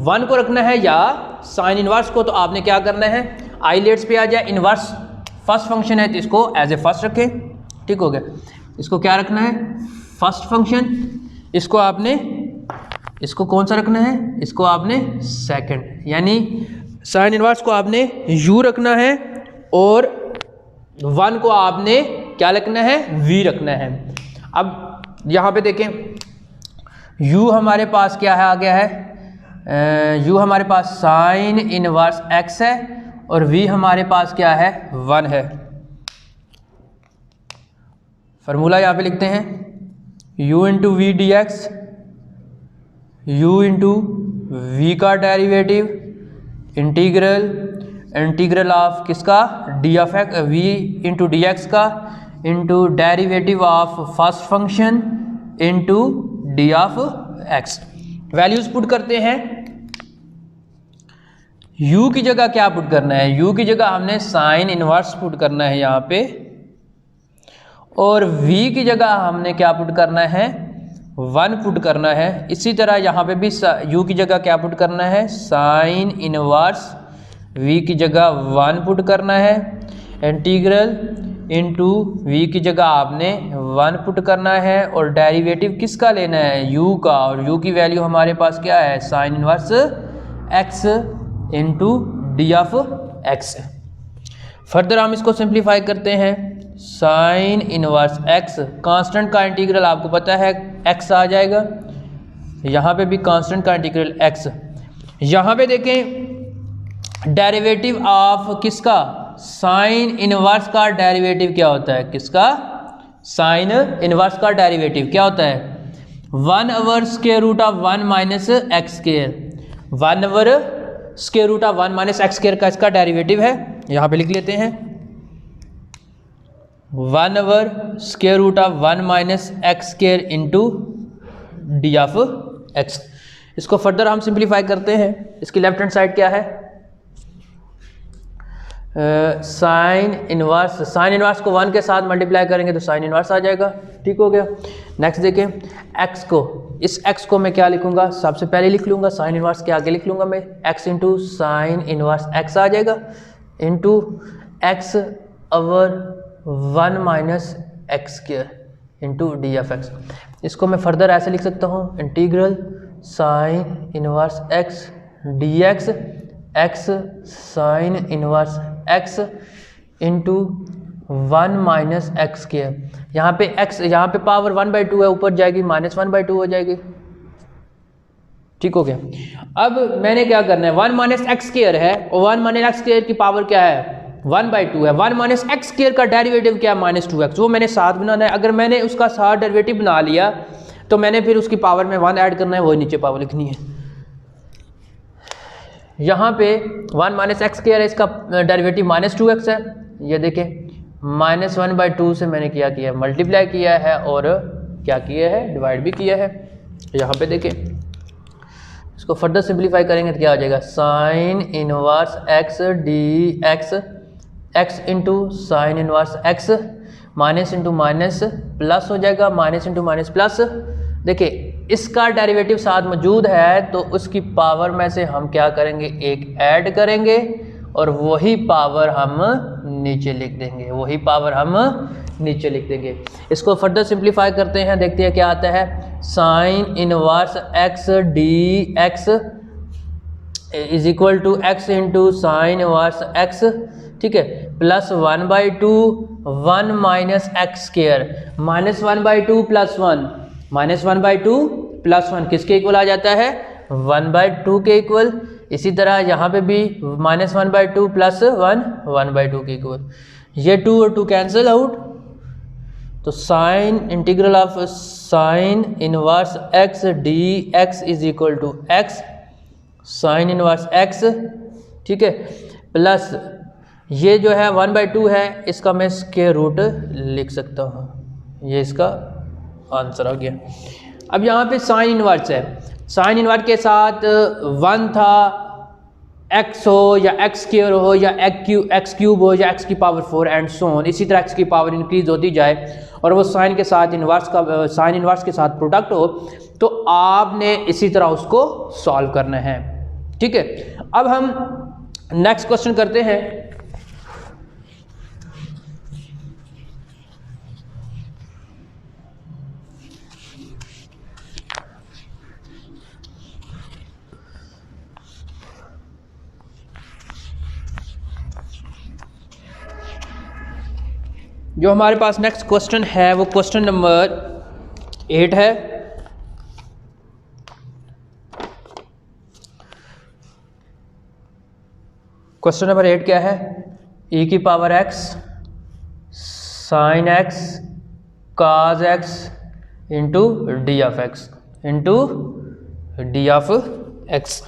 1 को रखना है या साइन इनवर्स को? तो आपने क्या करना है, आईलेट्स पे आ जाए, इनवर्स फर्स्ट फंक्शन है तो इसको एज ए फर्स्ट रखें। ठीक हो गया, इसको क्या रखना है, फर्स्ट फंक्शन। इसको आपने, इसको कौन सा रखना है, इसको आपने सेकंड, यानी साइन इनवर्स को आपने u रखना है और 1 को आपने क्या रखना है, v रखना है। अब यहाँ पे देखें, u हमारे पास क्या है, आ गया है u हमारे पास साइन इनवर्स x है और v हमारे पास क्या है, 1 है। फार्मूला यहाँ पे लिखते हैं, u into v d x, u into v का डेरिवेटिव इंटीग्रल ऑफ किसका, d of x, v into d x का, into derivative of first function into d of x. Values put करते हैं। u की जगह क्या पुट करना है, u की जगह हमने साइन इनवर्स पुट करना है यहाँ पे, और v की जगह हमने क्या पुट करना है, 1 पुट करना है। इसी तरह यहाँ पे भी u की जगह क्या पुट करना है, साइन इनवर्स, v की जगह 1 पुट करना है, इंटीग्रल इंटू v की जगह आपने 1 पुट करना है, और डेरिवेटिव किसका लेना है, u का, और u की वैल्यू हमारे पास क्या है, sine inverse x into d of x। Further हम इसको सिंप्लीफाई करते हैं, साइन इनवर्स x, कांस्टेंट का इंटीग्रल आपको पता है x आ जाएगा, यहाँ पे भी कांस्टेंट का इंटीग्रल x। यहाँ पे देखें डेरिवेटिव ऑफ किसका, साइन इनवर्स का डेरिवेटिव क्या होता है, किसका, साइन इनवर्स का डेरिवेटिव क्या होता है, 1 square root of 1 minus x square, 1 square root of 1 minus x square का इसका डेरिवेटिव है। यहाँ पे लिख लेते हैं 1 square root of 1 minus x square into d of x. इसको फर्दर हम सिंप्लीफाई करते हैं। इसकी लेफ्ट हैंड साइड क्या है, साइन इनवर्स को 1 के साथ मल्टीप्लाई करेंगे तो साइन इनवर्स आ जाएगा। ठीक हो गया। नेक्स्ट देखें, x को, इस x को मैं क्या लिखूंगा, सबसे पहले लिख लूंगा साइन इनवर्स के आगे लिख लूंगा मैं x into sine inverse x आ जाएगा, into x over 1 minus x square into d of x. इसको मैं फर्दर ऐसे लिख सकता हूँ, integral sign inverse x d x, x sine inverse x into 1 minus x square. यहाँ पे x, यहाँ पे पावर 1/2 है, ऊपर जाएगी -1/2 हो जाएगी। ठीक हो गया। अब मैंने क्या करना है, 1 माइनस एक्स स्क्वायर है और 1 माइनस एक्स स्क्वायर की पावर क्या है, 1/2 है। 1 माइनस एक्स स्क्वायर का डेरिवेटिव क्या है, -2x, वो मैंने साथ बनाना है। अगर मैंने उसका साथ डेरिवेटिव बना लिया तो मैंने फिर उसकी पावर में 1 ऐड करना है, वही नीचे पावर लिखनी है। यहाँ पे 1 माइनस एक्स स्क्वायर है, इसका डेरिवेटिव -2x है। ये देखें, -1/2 से मैंने क्या किया, मल्टीप्लाई किया है और क्या किया है, डिवाइड भी किया है। यहाँ पे देखें, इसको फर्दर सिंप्लीफाई करेंगे तो क्या आ जाएगा, sign inverse x d x, x into sine inverse x, minus into minus plus हो जाएगा, माइनस इंटू माइनस प्लस। देखिए इसका डेरिवेटिव साथ मौजूद है तो उसकी पावर में से हम क्या करेंगे, एक ऐड करेंगे और वही पावर हम नीचे लिख देंगे, वही पावर हम नीचे लिख देंगे। इसको फर्दर सिंप्लीफाई करते हैं, देखते हैं क्या आता है। Sine inverse x d x is equal to x into sine inverse x, ठीक है, plus 1/2 1 minus x square, -1/2 plus 1, -1/2 plus 1 किसके इक्वल आ जाता है, 1/2 के इक्वल। इसी तरह यहाँ पे भी -1/2 प्लस 1 1/2 के इक्वल। ये 2 और 2 कैंसिल आउट, तो sine integral of sine inverse x d x is equal to x sine inverse x, ठीक है, प्लस ये जो है 1/2 है, इसका मैं स्क्वायर रूट लिख सकता हूँ। ये इसका आंसर आ गया। अब यहाँ पे साइन इनवर्स है, साइन इनवर्स के साथ 1 था, एक्स हो या एक्स स्क्वायर हो या एक्स क्यूब हो या एक्स की पावर 4 एंड सो ऑन, इसी तरह एक्स की पावर इंक्रीज होती जाए और वो साइन के साथ साइन इनवर्स के साथ प्रोडक्ट हो, तो आपने इसी तरह उसको सॉल्व करना है। ठीक है, अब हम नेक्स्ट क्वेश्चन करते हैं। जो हमारे पास नेक्स्ट क्वेश्चन है वो क्वेश्चन नंबर 8 है। क्वेश्चन नंबर 8 क्या है? e की power x sine x cos x into d of x into d of x.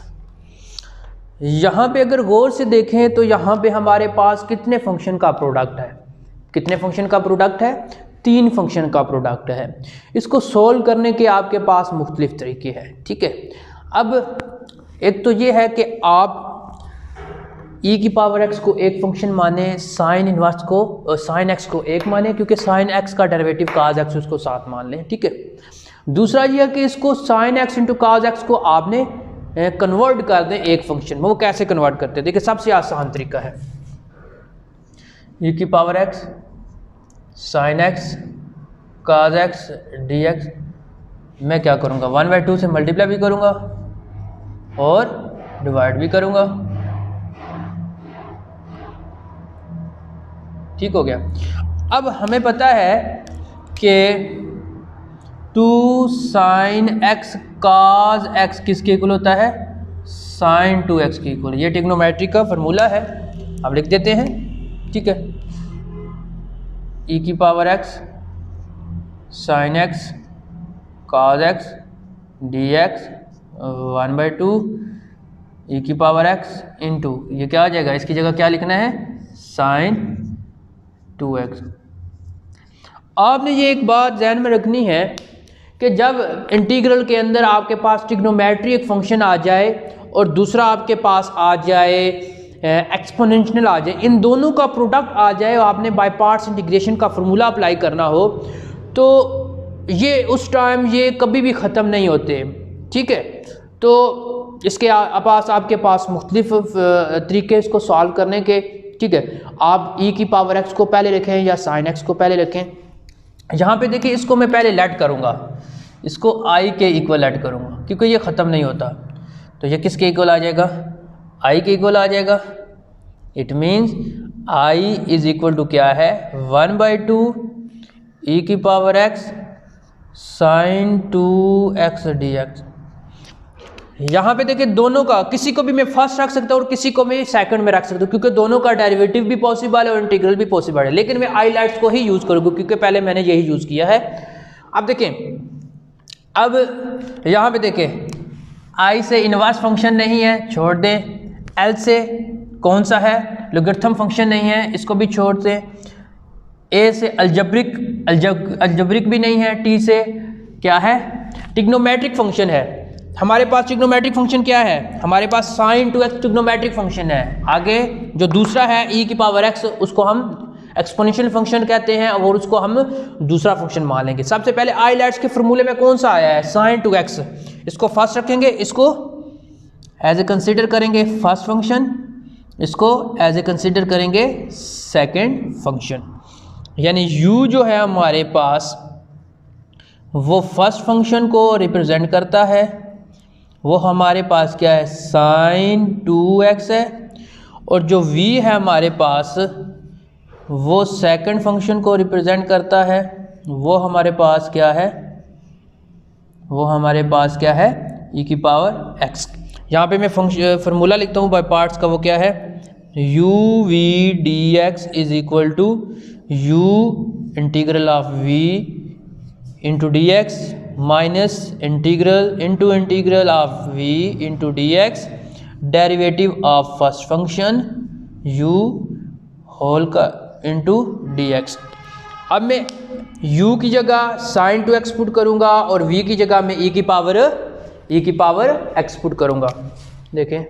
यहाँ पे अगर गौर से देखें तो यहाँ पे हमारे पास कितने फंक्शन का प्रोडक्ट है? कितने फंक्शन का प्रोडक्ट है? 3 फंक्शन का प्रोडक्ट है। इसको सोल्व करने के आपके पास मुख्तलिफ तरीके हैं। ठीक है, अब एक तो ये है कि आप e की पावर x को एक फंक्शन माने, साइन इनवर्स को साइन x को एक माने, क्योंकि साइन x का डेरिवेटिव cos x उसको साथ मान लें। ठीक है, दूसरा ये है कि इसको sine x into cos x को आपने कन्वर्ट कर दें एक फंक्शन में। वो कैसे कन्वर्ट करते हैं? देखिए, सबसे आसान तरीका है e की power x sine x cos x dx। मैं क्या करूँगा? 1/2 से मल्टीप्लाई भी करूँगा और डिवाइड भी करूँगा। ठीक हो गया। अब हमें पता है कि 2 साइन x cos x किसके इक्वल होता है? साइन 2x के इक्वल। ये ट्रिग्नोमेट्री का फार्मूला है, अब लिख देते हैं। ठीक है, e की power x sine x cos x dx 1/2 e की पावर x इंटू ये क्या आ जाएगा? इसकी जगह क्या लिखना है? Sign 2x। आपने ये एक बात ध्यान में रखनी है कि जब इंटीग्रल के अंदर आपके पास ट्रिग्नोमेट्री एक फंक्शन आ जाए और दूसरा आपके पास आ जाए एक्सपोनेंशियल आ जाए, इन दोनों का प्रोडक्ट आ जाए और आपने बाय पार्ट्स इंटीग्रेशन का फार्मूला अप्लाई करना हो, तो ये उस टाइम ये कभी भी ख़त्म नहीं होते। ठीक है, तो इसके पास आपके पास मुख्तलिफ तरीके इसको सॉल्व करने के। ठीक है, आप e की पावर x को पहले रखें या साइन x को पहले रखें। यहाँ पे देखिए, इसको मैं पहले लेट करूँगा, इसको i के इक्वल लेट करूँगा क्योंकि ये ख़त्म नहीं होता। तो ये किसके इक्वल आ जाएगा? i के इक्वल आ जाएगा। It means i is equal to क्या है? 1/2 e की power x sine 2x dx। यहाँ पे देखिए, दोनों का किसी को भी मैं फर्स्ट रख सकता हूँ और किसी को मैं सेकंड में रख सकता हूँ, क्योंकि दोनों का डेरिवेटिव भी पॉसिबल है और इंटीग्रल भी पॉसिबल है। लेकिन मैं हाइलाइट्स को ही यूज़ करूँगा क्योंकि पहले मैंने यही यूज़ किया है। अब देखें, अब यहाँ पे देखें, i से इनवर्स फंक्शन नहीं है, छोड़ दें। l से कौन सा है? लॉगरिथम फंक्शन नहीं है, इसको भी छोड़ दें। a से अल्जेब्रिक भी नहीं है। t से क्या है? ट्रिग्नोमेट्रिक फंक्शन है। हमारे पास ट्रिग्नोमेट्रिक फंक्शन क्या है? हमारे पास साइन 2x ट्रिग्नोमेट्रिक फंक्शन है। आगे जो दूसरा है e की पावर x, उसको हम एक्सपोनेंशियल फंक्शन कहते हैं और उसको हम दूसरा फंक्शन मान लेंगे। सबसे पहले आइलैट्स के फॉर्मूले में कौन सा आया है? Sign 2x। इसको फर्स्ट रखेंगे, इसको एज ए कंसीडर करेंगे फर्स्ट फंक्शन, इसको एज ए कंसीडर करेंगे सेकेंड फंक्शन। यानी u जो है हमारे पास वो फर्स्ट फंक्शन को रिप्रेजेंट करता है, वो हमारे पास क्या है? साइन 2x है। और जो v है हमारे पास वो सेकंड फंक्शन को रिप्रेजेंट करता है, वो हमारे पास क्या है? वो हमारे पास क्या है? e की पावर x। यहाँ पे मैं फार्मूला लिखता हूँ बाय पार्ट्स का, वो क्या है? u v dx is equal to u integral of v into d x minus integral into integral of v into d x derivative of first function u whole का इंटू डी एक्स। अब मैं u की जगह साइन 2x पुट करूँगा और v की जगह मैं e की पावर x पुट करूँगा। देखें,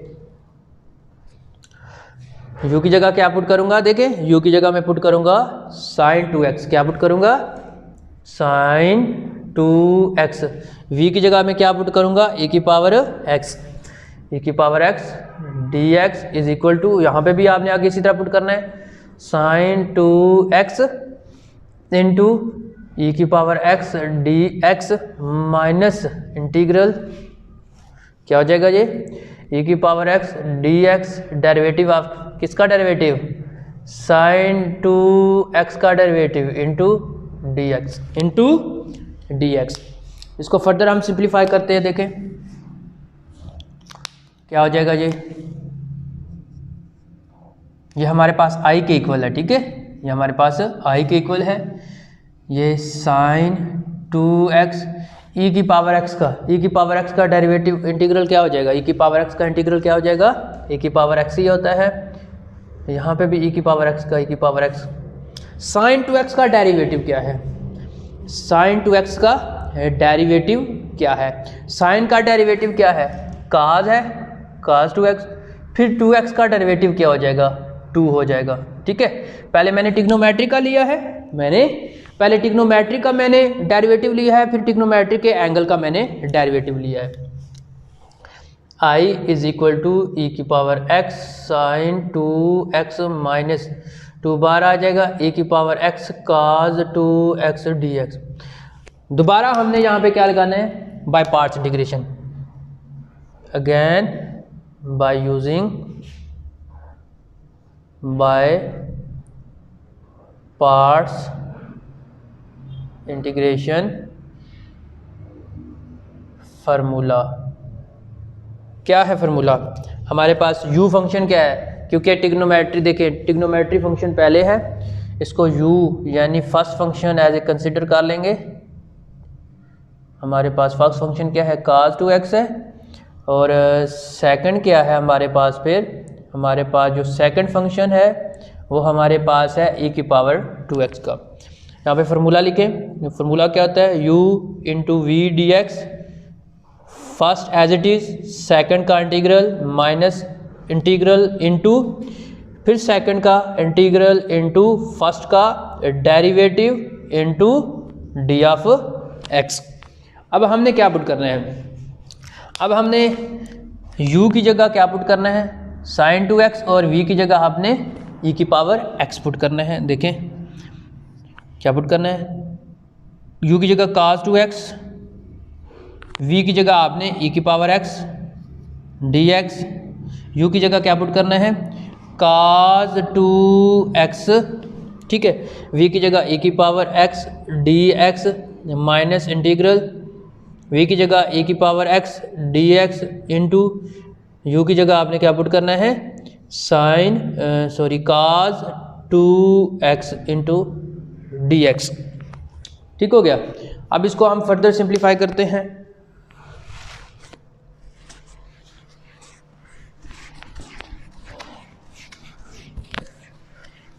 u की जगह क्या पुट करूँगा, देखें u की जगह मैं पुट करूँगा साइन 2x, क्या पुट करूँगा साइन 2x। v की जगह मैं क्या पुट करूँगा e की power x dx is equal to, यहाँ पे भी आपने आगे इसी तरह पुट करना है साइन 2x इंटू ई की power x dx minus integral क्या हो जाएगा ये e की पावर x dx, डेरिवेटिव आप किसका डेरिवेटिव साइन 2x का डेरिवेटिव इंटू dx। इसको फर्दर हम सिंप्लीफाई करते हैं, देखें क्या हो जाएगा ये हमारे पास i के इक्वल है, ठीक है, ये हमारे पास i के इक्वल है, ये साइन 2x e की पावर x का डेरिवेटिव इंटीग्रल क्या हो जाएगा, e की पावर x का इंटीग्रल क्या हो जाएगा e की पावर x ही होता है, यहाँ पे भी e की पावर x। साइन 2x का डेरिवेटिव क्या है, साइन 2x का डेरिवेटिव क्या है, साइन का डेरिवेटिव क्या है काज है, काज 2x, फिर 2x का डेरिवेटिव क्या हो जाएगा 2 हो जाएगा, ठीक है। पहले मैंने ट्रिग्नोमेट्री का लिया है, पहले ट्रिग्नोमेट्री का मैंने डेरिवेटिव लिया है, फिर ट्रिग्नोमेट्री के एंगल का मैंने डेरिवेटिव लिया है। i is equal to e की power x sine 2x minus 2 बार आ जाएगा e की power x cos 2x dx। दोबारा हमने यहाँ पे क्या लगाना है by parts integration, again bye using by parts integration formula. क्या है फार्मूला, हमारे पास u फंक्शन क्या है, क्योंकि ट्रिग्नोमेट्री देखें ट्रिग्नोमेट्री फंक्शन पहले है, इसको u यानी first function as a consider कर लेंगे। हमारे पास फर्स्ट फंक्शन क्या है cos 2x है, और सेकंड क्या है हमारे पास, फिर हमारे पास जो सेकंड फंक्शन है वो हमारे पास है e की पावर 2x का। यहाँ पे फार्मूला लिखें, फार्मूला क्या होता है u into v d x, first as it is, second का इंटीग्रल माइनस इंटीग्रल इंटू फिर सेकंड का इंटीग्रल इंटू फर्स्ट का derivative into d of x. अब हमने क्या पुट करना है, अब हमने u की जगह क्या पुट करना है साइन 2x, और v की जगह आपने e की पावर x पुट करना है। देखें क्या पुट करना है, u की जगह cos 2x, v की जगह आपने e की पावर x dx, u की जगह क्या पुट करना है cos 2x, ठीक है, v की जगह e की power x dx minus integral v की जगह e की power x dx into u की जगह आपने क्या पुट करना है cos 2x इंटू dx। ठीक हो गया। अब इसको हम फर्दर सिंप्लीफाई करते हैं।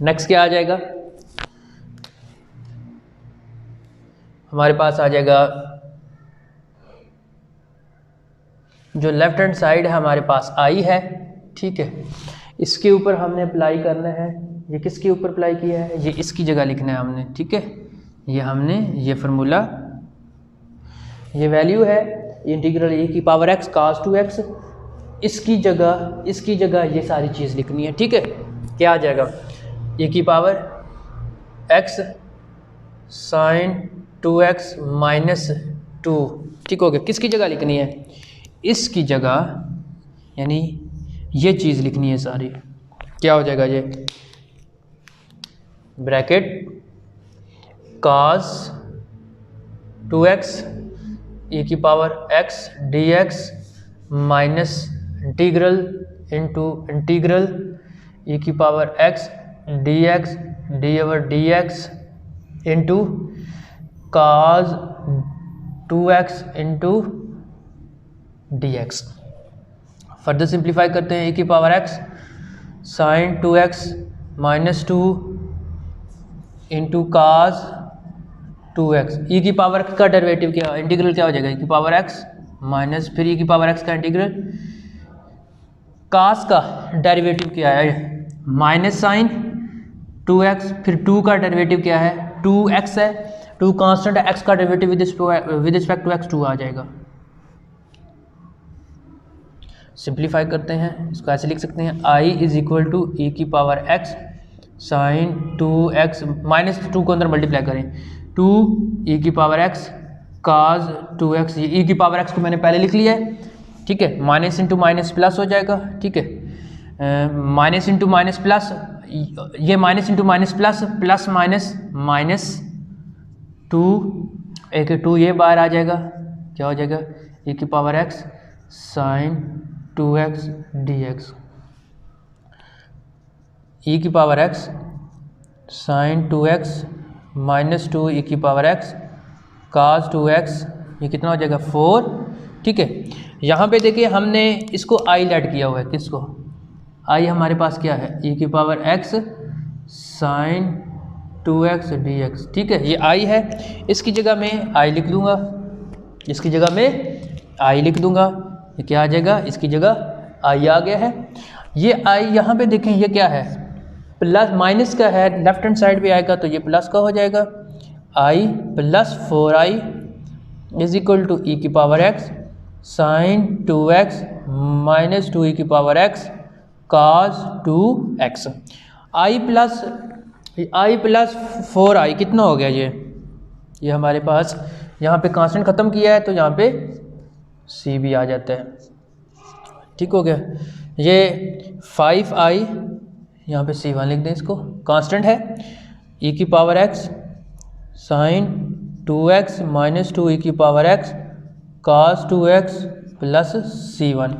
नेक्स्ट क्या आ जाएगा, हमारे पास आ जाएगा जो लेफ्ट हैंड साइड है हमारे पास आई है, ठीक है, इसके ऊपर हमने अप्लाई करना है। ये किसके ऊपर अप्लाई किया है, ये इसकी जगह लिखना है हमने, ठीक है। ये हमने ये फार्मूला, ये वैल्यू है इंटीग्रल e की पावर x cos 2x, इसकी जगह ये सारी चीज़ लिखनी है, ठीक है। क्या आ जाएगा e की power x sine 2x minus 2, ठीक हो गया। किसकी जगह लिखनी है, इसकी जगह, यानी ये चीज़ लिखनी है सारी। क्या हो जाएगा ये ब्रैकेट cos 2x e की power x dx minus integral into integral e की power x dx d over dx into cos 2x into dx। Further simplify करते हैं, e की power x sine 2x minus 2 into cos 2x, e की पावर x का डेरिवेटिव क्या, इंटीग्रल क्या हो जाएगा e की पावर x माइनस फिर e की पावर x का इंटीग्रल, cos का डेरिवेटिव क्या है माइनस साइन 2x, फिर 2 का डेरिवेटिव क्या है 2x है, 2 कांस्टेंट है, x का derivative with respect to x 2 आ जाएगा। सिंप्लीफाई करते हैं, इसको ऐसे लिख सकते हैं i is equal to e की power x sine 2x, minus 2 को अंदर मल्टीप्लाई करें 2 e की पावर x काज 2x, ये e की पावर x को मैंने पहले लिख लिया है, ठीक है। माइनस इंटू माइनस प्लस हो जाएगा, ठीक है। माइनस इंटू माइनस प्लस, ये minus into minus plus, plus minus minus 2, एक 2 ये बाहर आ जाएगा, क्या हो जाएगा e की power x sine 2x dx, e की power x sine 2x minus 2 e की पावर x काज 2x, ये कितना हो जाएगा 4, ठीक है। यहाँ पे देखिए हमने इसको i लेट किया हुआ है, किसको i हमारे पास क्या है e की power x sine 2x dx, ठीक है, ये i है, इसकी जगह में i लिख दूंगा, इसकी जगह में i लिख दूंगा, ये क्या आ जाएगा, इसकी जगह i आ गया है। ये i यहाँ पे देखें ये क्या है प्लस माइनस का है, लेफ्ट हैंड साइड पे आएगा तो ये प्लस का हो जाएगा, i plus 4i is equal to e की power x sine 2x minus 2 e की power x cos 2x, i plus 4i कितना हो गया, ये हमारे पास यहाँ पे कांस्टेंट ख़त्म किया है तो यहाँ पे c भी आ जाता है, ठीक हो गया। ये 5i यहाँ पे c1 लिख दें, इसको कांस्टेंट है e की power x sine 2x minus 2 e की power x cos 2x plus c1।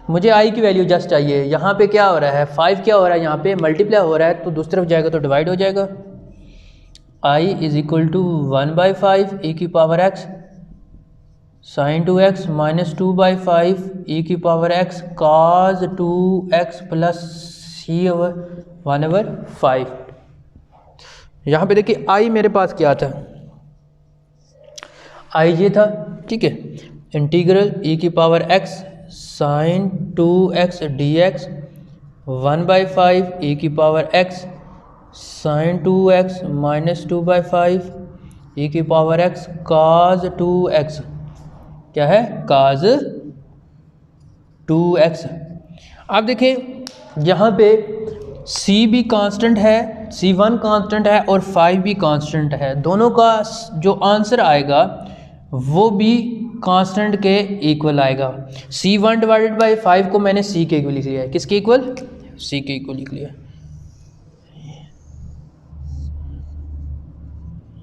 मुझे i की वैल्यू जस्ट चाहिए, यहाँ पे क्या हो रहा है 5 क्या हो रहा है, यहाँ पे मल्टीप्लाई हो रहा है तो दूसरी तरफ जाएगा तो डिवाइड हो जाएगा, i is equal to 1/5 e की power x sine 2x minus 2/5 e की power x cos 2x plus c/1/5। यहाँ पे देखिए i मेरे पास क्या था, i ये था, ठीक है, इंटीग्रल e की power x sine 2x dx 1/5 e की power x sine 2x minus 2/5 e की पावर x काज 2x, क्या है काज 2x। आप देखें यहाँ पे c भी कांस्टेंट है, c1 कांस्टेंट है और 5 भी कांस्टेंट है, दोनों का जो आंसर आएगा वो भी कांस्टेंट के इक्वल आएगा। c1 डिवाइडेड बाई 5 को मैंने c के इक्वल लिख लिया है, किसके इक्वल c के इक्वल लिख लिया,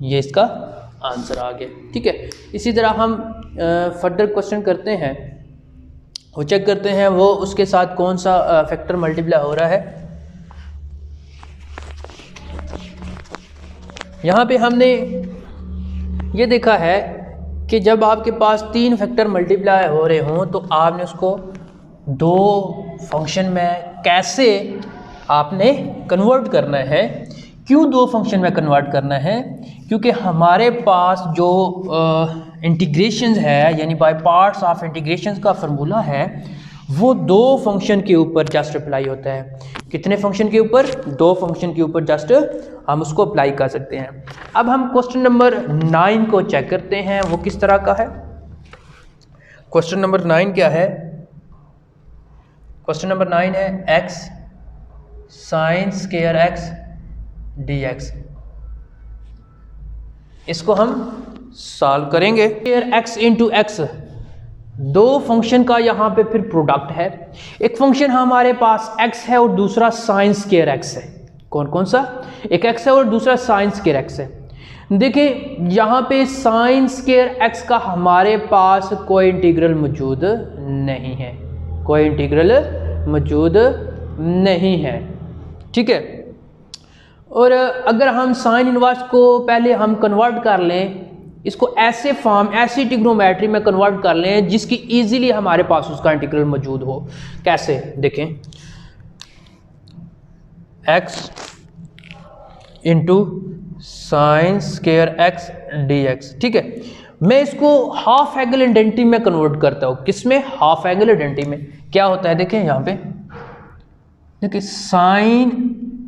ये इसका आंसर आ गया, ठीक है। इसी तरह हम फर्दर क्वेश्चन करते हैं, वो चेक करते हैं वो उसके साथ कौन सा फैक्टर मल्टीप्लाई हो रहा है। यहाँ पे हमने ये देखा है कि जब आपके पास 3 फैक्टर मल्टीप्लाई हो रहे हों तो आपने उसको 2 फंक्शन में कैसे आपने कन्वर्ट करना है। क्यों 2 फंक्शन में कन्वर्ट करना है, क्योंकि हमारे पास जो इंटीग्रेशन है यानी बाय पार्ट्स ऑफ इंटीग्रेशन का फार्मूला है वो 2 फंक्शन के ऊपर जस्ट अप्लाई होता है। कितने फंक्शन के ऊपर, 2 फंक्शन के ऊपर जस्ट हम उसको अप्लाई कर सकते हैं। अब हम क्वेश्चन नंबर 9 को चेक करते हैं वो किस तरह का है। क्वेश्चन नंबर 9 क्या है, क्वेश्चन नंबर 9 है x sine square x dx। इसको हम सॉल्व करेंगे। Square x into x, 2 function का यहाँ पे फिर प्रोडक्ट है। एक फंक्शन हमारे पास x है और दूसरा साइन स्क्वायर x है। कौन कौन सा, एक x है और दूसरा साइन स्क्वायर x है। देखिए यहाँ पे साइन स्क्वायर x का हमारे पास कोई इंटीग्रल मौजूद नहीं है, कोई इंटीग्रल मौजूद नहीं है, ठीक है। और अगर हम साइन इनवर्स को पहले हम कन्वर्ट कर लें, इसको ऐसे फॉर्म, ऐसी ट्रिग्नोमेट्री में कन्वर्ट कर लें जिसकी इजीली हमारे पास उसका इंटीग्रल मौजूद हो। कैसे, देखें, x into sine square x dx, ठीक है। मैं इसको हाफ एंगल आइडेंटिटी में कन्वर्ट करता हूँ। किसमें, हाफ एंगल आइडेंटिटी में। क्या होता है, देखें यहाँ पे देखिए sine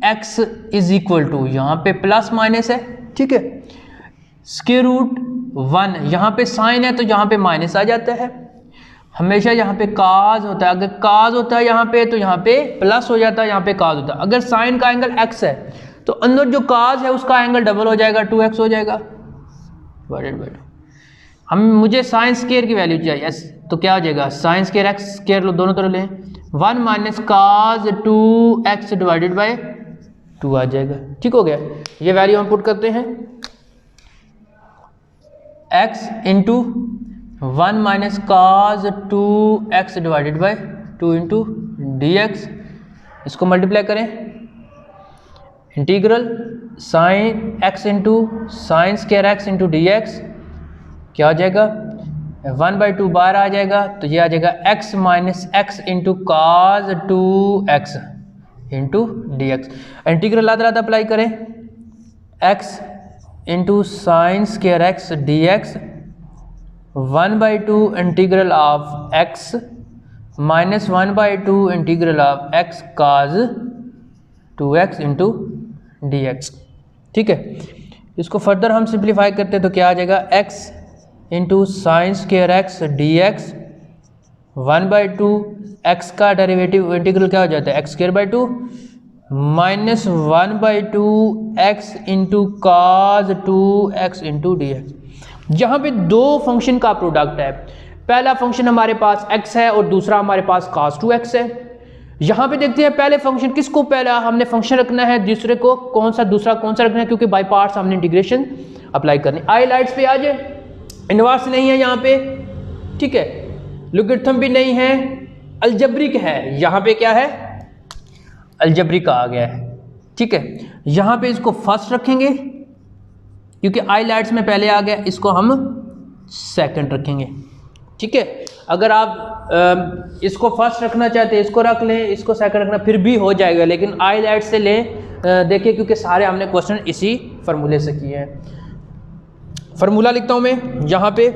x is equal to, यहाँ पे प्लस माइनस है, ठीक है, स्क्वायर रूट 1, यहाँ पे साइन है तो यहाँ पे माइनस आ जाता है। हमेशा यहाँ पे काज होता है, अगर काज होता है यहाँ पे तो यहाँ पे प्लस हो जाता है, यहाँ पे काज होता है। अगर साइन का एंगल एक्स है तो अंदर जो काज है उसका एंगल डबल हो जाएगा, 2x हो जाएगा डिवाइडेड बाय 2। मुझे साइन स्क्वायर की वैल्यू चाहिए, तो क्या हो जाएगा, साइन स्क्वायर एक्स स्क्वायर लो दोनों तरफ लें, 1 minus cos 2x divided by 2 आ जाएगा। ठीक हो गया, ये वैल्यू हम पुट करते हैं, x into 1 minus cos 2x divided by 2 into dx, इसको मल्टीप्लाई करें, integral sine x into sine square x into dx, क्या हो जाएगा, 1/2 बाहर आ जाएगा तो ये आ जाएगा x माइनस एक्स इंटू काज 2x इंटू dx। इंटीग्रल लाते लाते अप्लाई करें, x into sine square x dx 1/2 integral of x minus 1/2 integral of x cos 2x into dx। ठीक है, इसको फर्दर हम सिंप्लीफाई करते हैं तो क्या आ जाएगा, x into sine square x dx 1/2 x का डेरिवेटिव इंटीग्रल क्या हो जाता है, x² 2 माइनस 1/2 x इंटू काज 2x इंटू dx। यहाँ पे दो फंक्शन का प्रोडक्ट है, पहला फंक्शन हमारे पास x है और दूसरा हमारे पास cos 2x है। यहाँ पे देखते हैं पहले फंक्शन किसको पहला हमने फंक्शन रखना है, दूसरे को कौन सा दूसरा कौन सा रखना है, क्योंकि बाय पार्ट्स हमने इंटीग्रेशन अप्लाई करनी। आई लाइट्स पे आ जाए, इनवर्स नहीं है यहाँ पे, ठीक है, लॉगरिथम भी नहीं है, अलजेब्रिक है, यहाँ पे क्या है, अलजेब्रिक आ गया है। ठीक है, यहाँ पे इसको फर्स्ट रखेंगे क्योंकि आई लाइट्स में पहले आ गया, इसको हम सेकंड रखेंगे। ठीक है, अगर आप इसको फर्स्ट रखना चाहते हैं इसको रख लें, इसको सेकंड रखना फिर भी हो जाएगा, लेकिन आई लाइट से लें, देखिए क्योंकि सारे हमने क्वेश्चन इसी फार्मूले से किए हैं। फार्मूला लिखता हूं मैं यहाँ पे,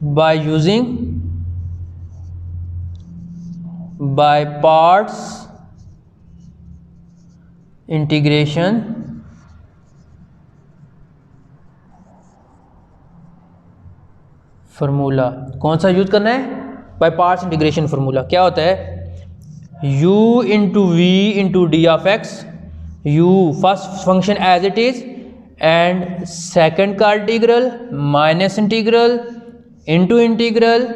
bye using by parts integration formula. कौन सा यूज करना है, बाय पार्ट्स इंटीग्रेशन फार्मूला। क्या होता है, u into v into d of x, u first function as it is and second का integral minus integral into integral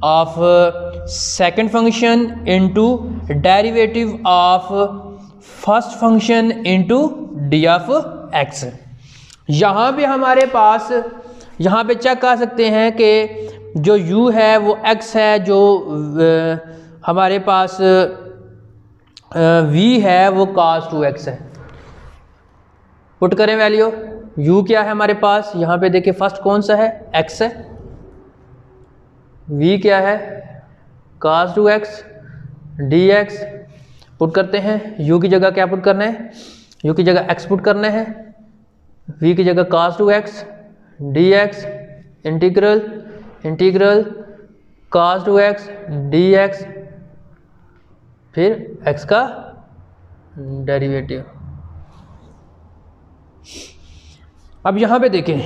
of second function into derivative of first function into d of x. यहाँ पे हमारे पास यहाँ पे चेक कर सकते हैं कि जो u है वो x है, जो हमारे पास v है वो cos 2x है। पुट करें वैल्यू, u क्या है हमारे पास, यहाँ पे देखिए फर्स्ट कौन सा है, x है, v क्या है cos 2x dx। पुट करते हैं, u की जगह क्या पुट करना है, u की जगह x पुट करना है, v की जगह cos 2x dx integral integral cos 2x dx, फिर x का डेरिवेटिव। अब यहाँ पे देखें,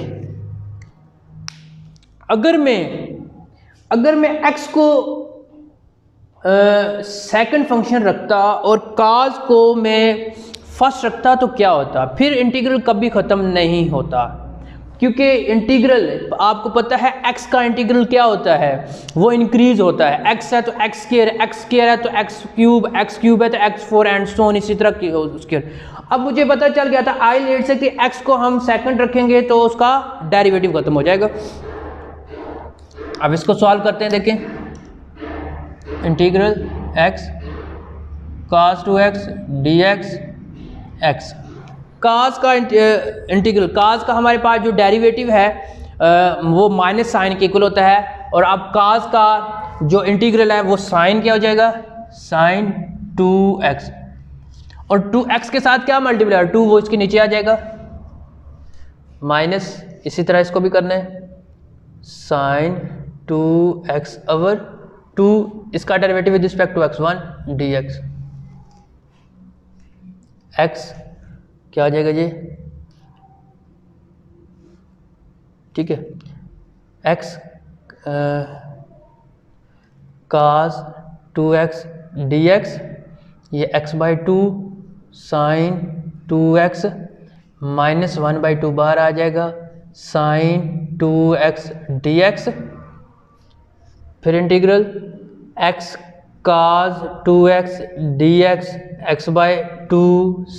अगर मैं x को सेकंड फंक्शन रखता और cos को मैं फर्स्ट रखता तो क्या होता, फिर इंटीग्रल कभी ख़त्म नहीं होता, क्योंकि इंटीग्रल आपको पता है x का इंटीग्रल क्या होता है, वो इंक्रीज होता है। x है तो x स्क्वायर है तो x क्यूब है तो x4 एंड सो ऑन, इसी तरह स्क्वायर। अब मुझे पता चल गया था आई लेट से कि x को हम सेकंड रखेंगे तो उसका डेरिवेटिव खत्म हो जाएगा। अब इसको सॉल्व करते हैं, देखें, integral x cos 2x dx x, काज का इंटीग्रल, काज का हमारे पास जो डेरिवेटिव है वो माइनस साइन के इक्वल होता है, और अब काज का जो इंटीग्रल है वो साइन क्या हो जाएगा, साइन 2x, और 2x के साथ क्या मल्टीप्लाई 2, वो इसके नीचे आ जाएगा माइनस, इसी तरह इसको भी करना है साइन 2x ओवर 2 इसका derivative with respect to x1 dx, x क्या आ जाएगा जी, ठीक है, x cos 2x dx, ये x/2 sin 2x माइनस 1/2 बाहर आ जाएगा sin 2x dx, फिर integral x cos 2x dx x/2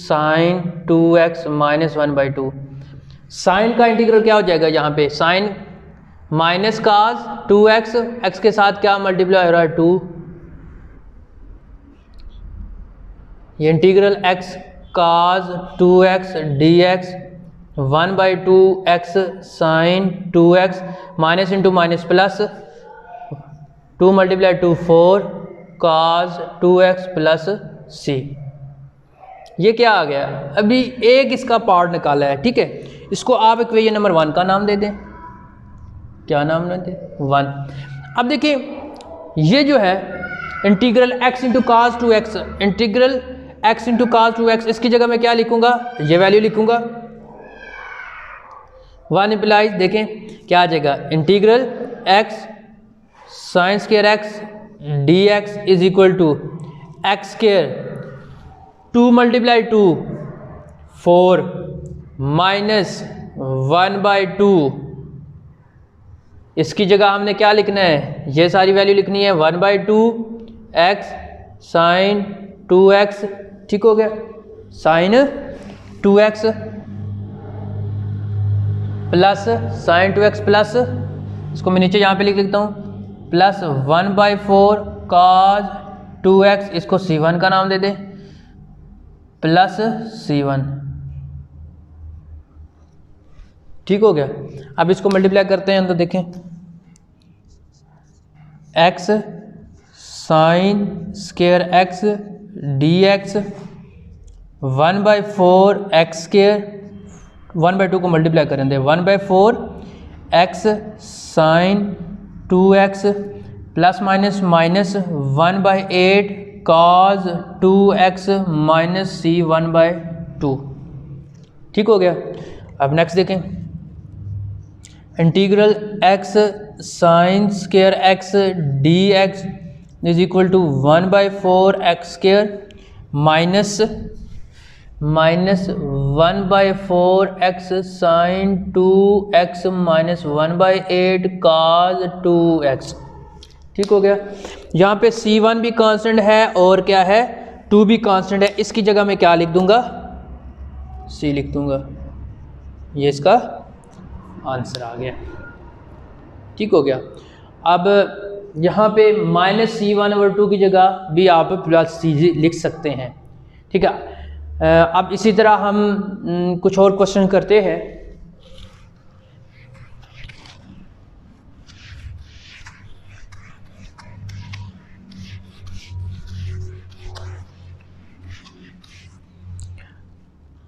sin 2x minus 1/2, sine का इंटीग्रल क्या हो जाएगा यहाँ पे, sign minus cos 2x, x के साथ क्या मल्टीप्लाई हो रहा है 2, ये integral x cos 2x dx 1/2 x sin 2x minus into minus plus 2 multiply 2 4 cos 2x plus c, ये क्या आ गया, अभी एक इसका पार्ट निकाला है, ठीक है, इसको आप इक्वेशन नंबर 1 का नाम दे दें, क्या नाम दे दें 1। अब देखिए ये जो है integral x into cos 2x, integral x into cos 2x, इसकी जगह मैं क्या लिखूंगा, ये वैल्यू लिखूंगा 1 इम्प्लाइज, देखें क्या आ जाएगा, integral x sine square x dx is equal to x square 2 multiply 2 4 minus 1/2, इसकी जगह हमने क्या लिखना है, ये सारी वैल्यू लिखनी है 1/2 x साइन 2x, ठीक हो गया, sign 2x plus sign 2x plus, इसको मैं नीचे यहाँ पे लिख लेता हूँ, प्लस 1/4 cos 2x, इसको c1 का नाम दे दे, प्लस c1, ठीक हो गया। अब इसको मल्टीप्लाई करते हैं तो देखें x sine square x dx 1/4 x स्क्वायर 1/2 को मल्टीप्लाई करें दे 1/4 x sine 2x plus minus minus 1/8 cos 2x minus c 1/2, ठीक हो गया। अब नेक्स्ट देखें, integral x sine square x dx is equal to 1/4 x square minus 1/4 x sine 2x minus 1/8 cos 2x, ठीक हो गया। यहाँ पे c1 भी कांस्टेंट है और क्या है 2 भी कांस्टेंट है, इसकी जगह मैं क्या लिख दूंगा, c लिख दूंगा, ये इसका आंसर आ गया, ठीक हो गया। अब यहाँ पे माइनस c1/2 की जगह भी आप प्लस c लिख सकते हैं, ठीक है। अब इसी तरह हम कुछ और क्वेश्चन करते हैं।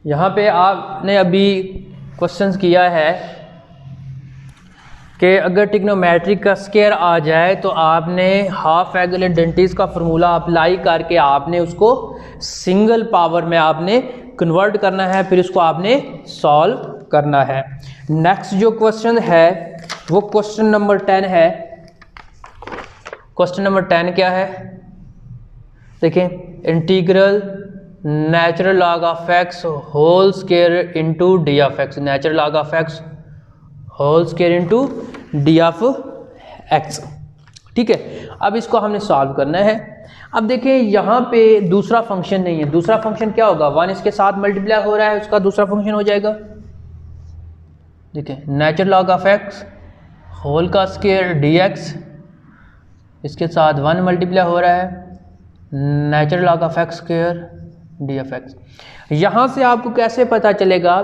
यहाँ पे आपने अभी क्वेश्चंस किया है कि अगर ट्रिग्नोमेट्रिक का स्क्वायर आ जाए तो आपने हाफ एंगल आइडेंटिटीज का फार्मूला अप्लाई करके आपने उसको सिंगल पावर में आपने कन्वर्ट करना है, फिर उसको आपने सॉल्व करना है। नेक्स्ट जो क्वेश्चन है वो क्वेश्चन नंबर 10 है। क्वेश्चन नंबर 10 क्या है, देखें, integral natural log of x whole square into d of x, natural log of x whole square into d of x, ठीक है। अब इसको हमने सॉल्व करना है। अब देखें यहाँ पे दूसरा फंक्शन नहीं है, दूसरा फंक्शन क्या होगा, 1 इसके साथ मल्टीप्लाई हो रहा है, उसका दूसरा फंक्शन हो जाएगा, देखें, natural log of x whole का स्क्वायर डी एक्स, इसके साथ 1 मल्टीप्लाई हो रहा है, natural log of x square d of x. यहाँ से आपको कैसे पता चलेगा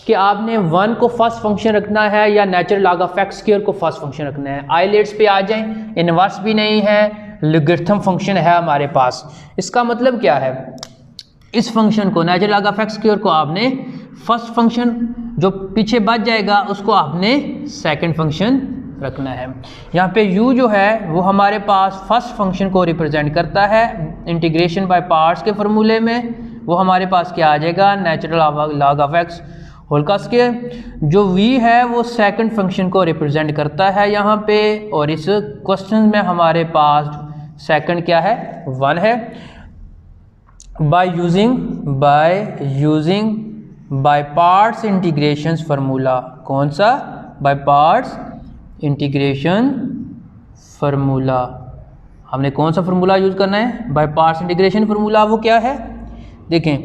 कि आपने 1 को फर्स्ट फंक्शन रखना है या natural log of x square को फर्स्ट फंक्शन रखना है। आइलेट्स पे आ जाएं, इनवर्स भी नहीं है, लॉगरिथम फंक्शन है हमारे पास। इसका मतलब क्या है, इस फंक्शन को natural log of x square को आपने फर्स्ट फंक्शन, जो पीछे बच जाएगा उसको आपने सेकंड फंक्शन रखना है। यहाँ पे u जो है वो हमारे पास फर्स्ट फंक्शन को रिप्रेजेंट करता है। इंटीग्रेशन बाय पार्ट्स के फॉर्मूले में वो हमारे पास क्या आ जाएगा, natural log of x whole का स्क्वायर। जो v है वो सेकंड फंक्शन को रिप्रेजेंट करता है यहाँ पे, और इस क्वेश्चन में हमारे पास सेकंड क्या है, 1 है। By using by parts integrations formula, कौन सा, बाय पार्ट्स इंटीग्रेशन फार्मूला। हमने कौन सा फार्मूला यूज़ करना है, बाय पार्ट्स इंटीग्रेशन फार्मूला। वो क्या है, देखें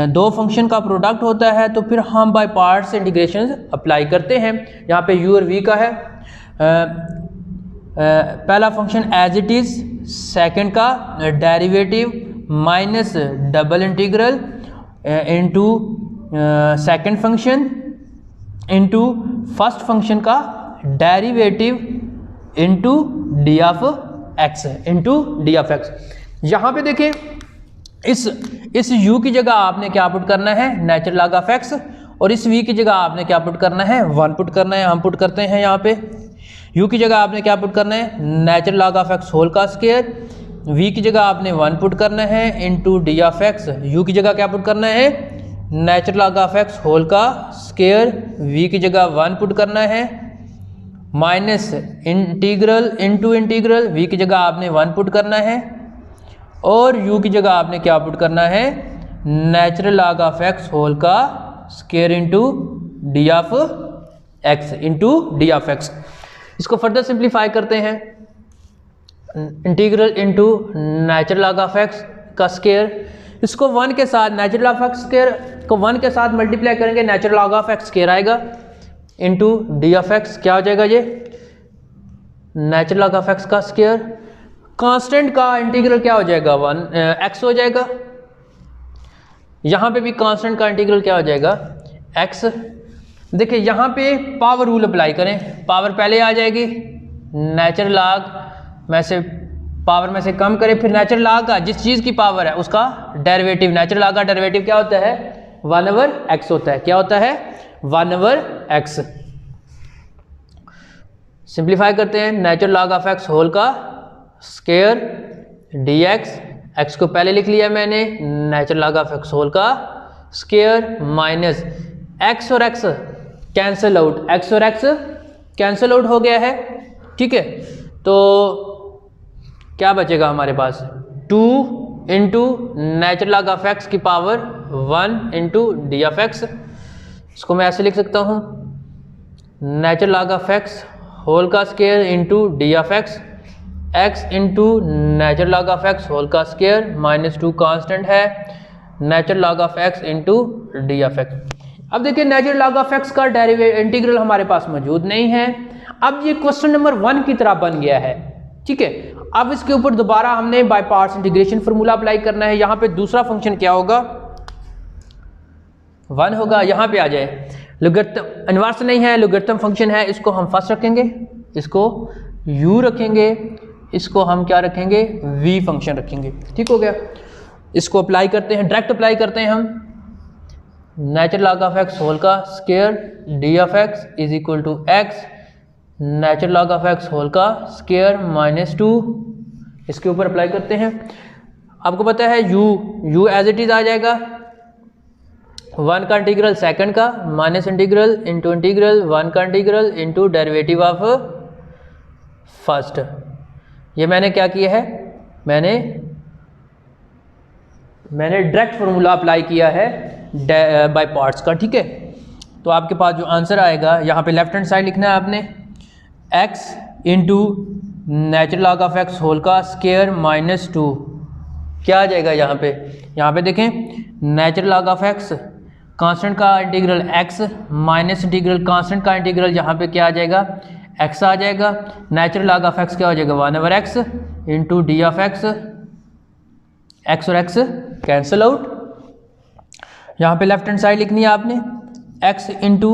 दो फंक्शन का प्रोडक्ट होता है तो फिर हम बाय पार्ट्स इंटीग्रेशन अप्लाई करते हैं। यहाँ पे u और v का है, पहला function as it is, second का derivative minus double integral into second function into first function का derivative into d of x. यहाँ पे देखें इस u की जगह आपने क्या पुट करना है, नेचुरल लॉग ऑफ x, और इस v की जगह आपने क्या पुट करना है, 1 पुट करना है। हम पुट करते हैं यहाँ पे u की जगह आपने क्या पुट करना है, natural log of x whole का स्क्वायर। v की जगह आपने 1 पुट करना है into d of x। u की जगह क्या पुट करना है, natural log of x whole का स्क्वायर। v की जगह 1 पुट करना है, minus integral into integral, v की जगह आपने 1 पुट करना है, और u की जगह आपने क्या पुट करना है, natural log of x whole का square into d of x। इसको फर्दर सिंप्लीफाई करते हैं, integral into natural log of x का स्क्वायर। इसको 1 के साथ, natural log of x square को 1 के साथ मल्टीप्लाई करेंगे, natural log of x square आएगा इनटू डी ऑफ x। क्या हो जाएगा ये, नेचुरल लॉग ऑफ x का स्क्वायर। कांस्टेंट का इंटीग्रल क्या हो जाएगा, 1 x हो जाएगा। यहाँ पे भी कांस्टेंट का इंटीग्रल क्या हो जाएगा, x। देखिए यहाँ पे पावर रूल अप्लाई करें, पावर पहले आ जाएगी, नेचुरल लॉग में से पावर में से कम करें, फिर नेचुरल लॉग का जिस चीज़ की पावर है उसका डेरिवेटिव, नेचुरल लॉग का डेरिवेटिव क्या होता है, 1/x होता है। क्या होता है, 1/x। सिंप्लीफाई करते हैं, natural log of x whole का स्क्वायर dx, x को पहले लिख लिया मैंने, natural log of x whole का स्क्वायर माइनस x और x कैंसिल आउट, x और x कैंसिल आउट हो गया है। ठीक है, तो क्या बचेगा हमारे पास, 2 into natural log of x की power 1 into d of x। इसको मैं ऐसे लिख सकता हूँ, natural log of x whole का square into d of x, x into natural log of x whole का स्क्वायर माइनस 2 कांस्टेंट है, natural log of x into d of x। अब देखिए नेचुरल लॉग ऑफ x का इंटीग्रल हमारे पास मौजूद नहीं है। अब ये क्वेश्चन नंबर 1 की तरह बन गया है। ठीक है, अब इसके ऊपर दोबारा हमने bye parts integration formula apply करना है। यहाँ पे दूसरा फंक्शन क्या होगा, 1 होगा। यहाँ पे आ जाए, लॉगरिथम इनवर्स नहीं है, लॉगरिथम फंक्शन है, इसको हम फर्स्ट रखेंगे, इसको u रखेंगे, इसको हम क्या रखेंगे, v फंक्शन रखेंगे। ठीक हो गया, इसको अप्लाई करते हैं, डायरेक्ट अप्लाई करते हैं हम, natural log of x whole का square d of x is equal to x, natural log of x whole का स्क्वायर माइनस 2, इसके ऊपर अप्लाई करते हैं। आपको पता है u एज इट इज आ जाएगा, 1 का इंटीग्रल सेकंड का माइनस इंटीग्रल इंटू इंटीग्रल 1 का integral into derivative of first. ये मैंने क्या किया है, मैंने डायरेक्ट फार्मूला अप्लाई किया है बाय पार्ट्स का। ठीक है, तो आपके पास जो आंसर आएगा, यहाँ पे लेफ्ट हैंड साइड लिखना है आपने, x into natural log of x whole का स्क्वायर माइनस 2। क्या आ जाएगा यहाँ पे देखें, natural log of x constant का integral x minus integral constant का इंटीग्रल, यहाँ पे क्या आ जाएगा, x आ जाएगा। नेचुरल लॉग ऑफ x क्या हो जाएगा, 1/x into d of x, x और x कैंसिल आउट। यहाँ पे लेफ्ट हैंड साइड लिखनी है आपने, x into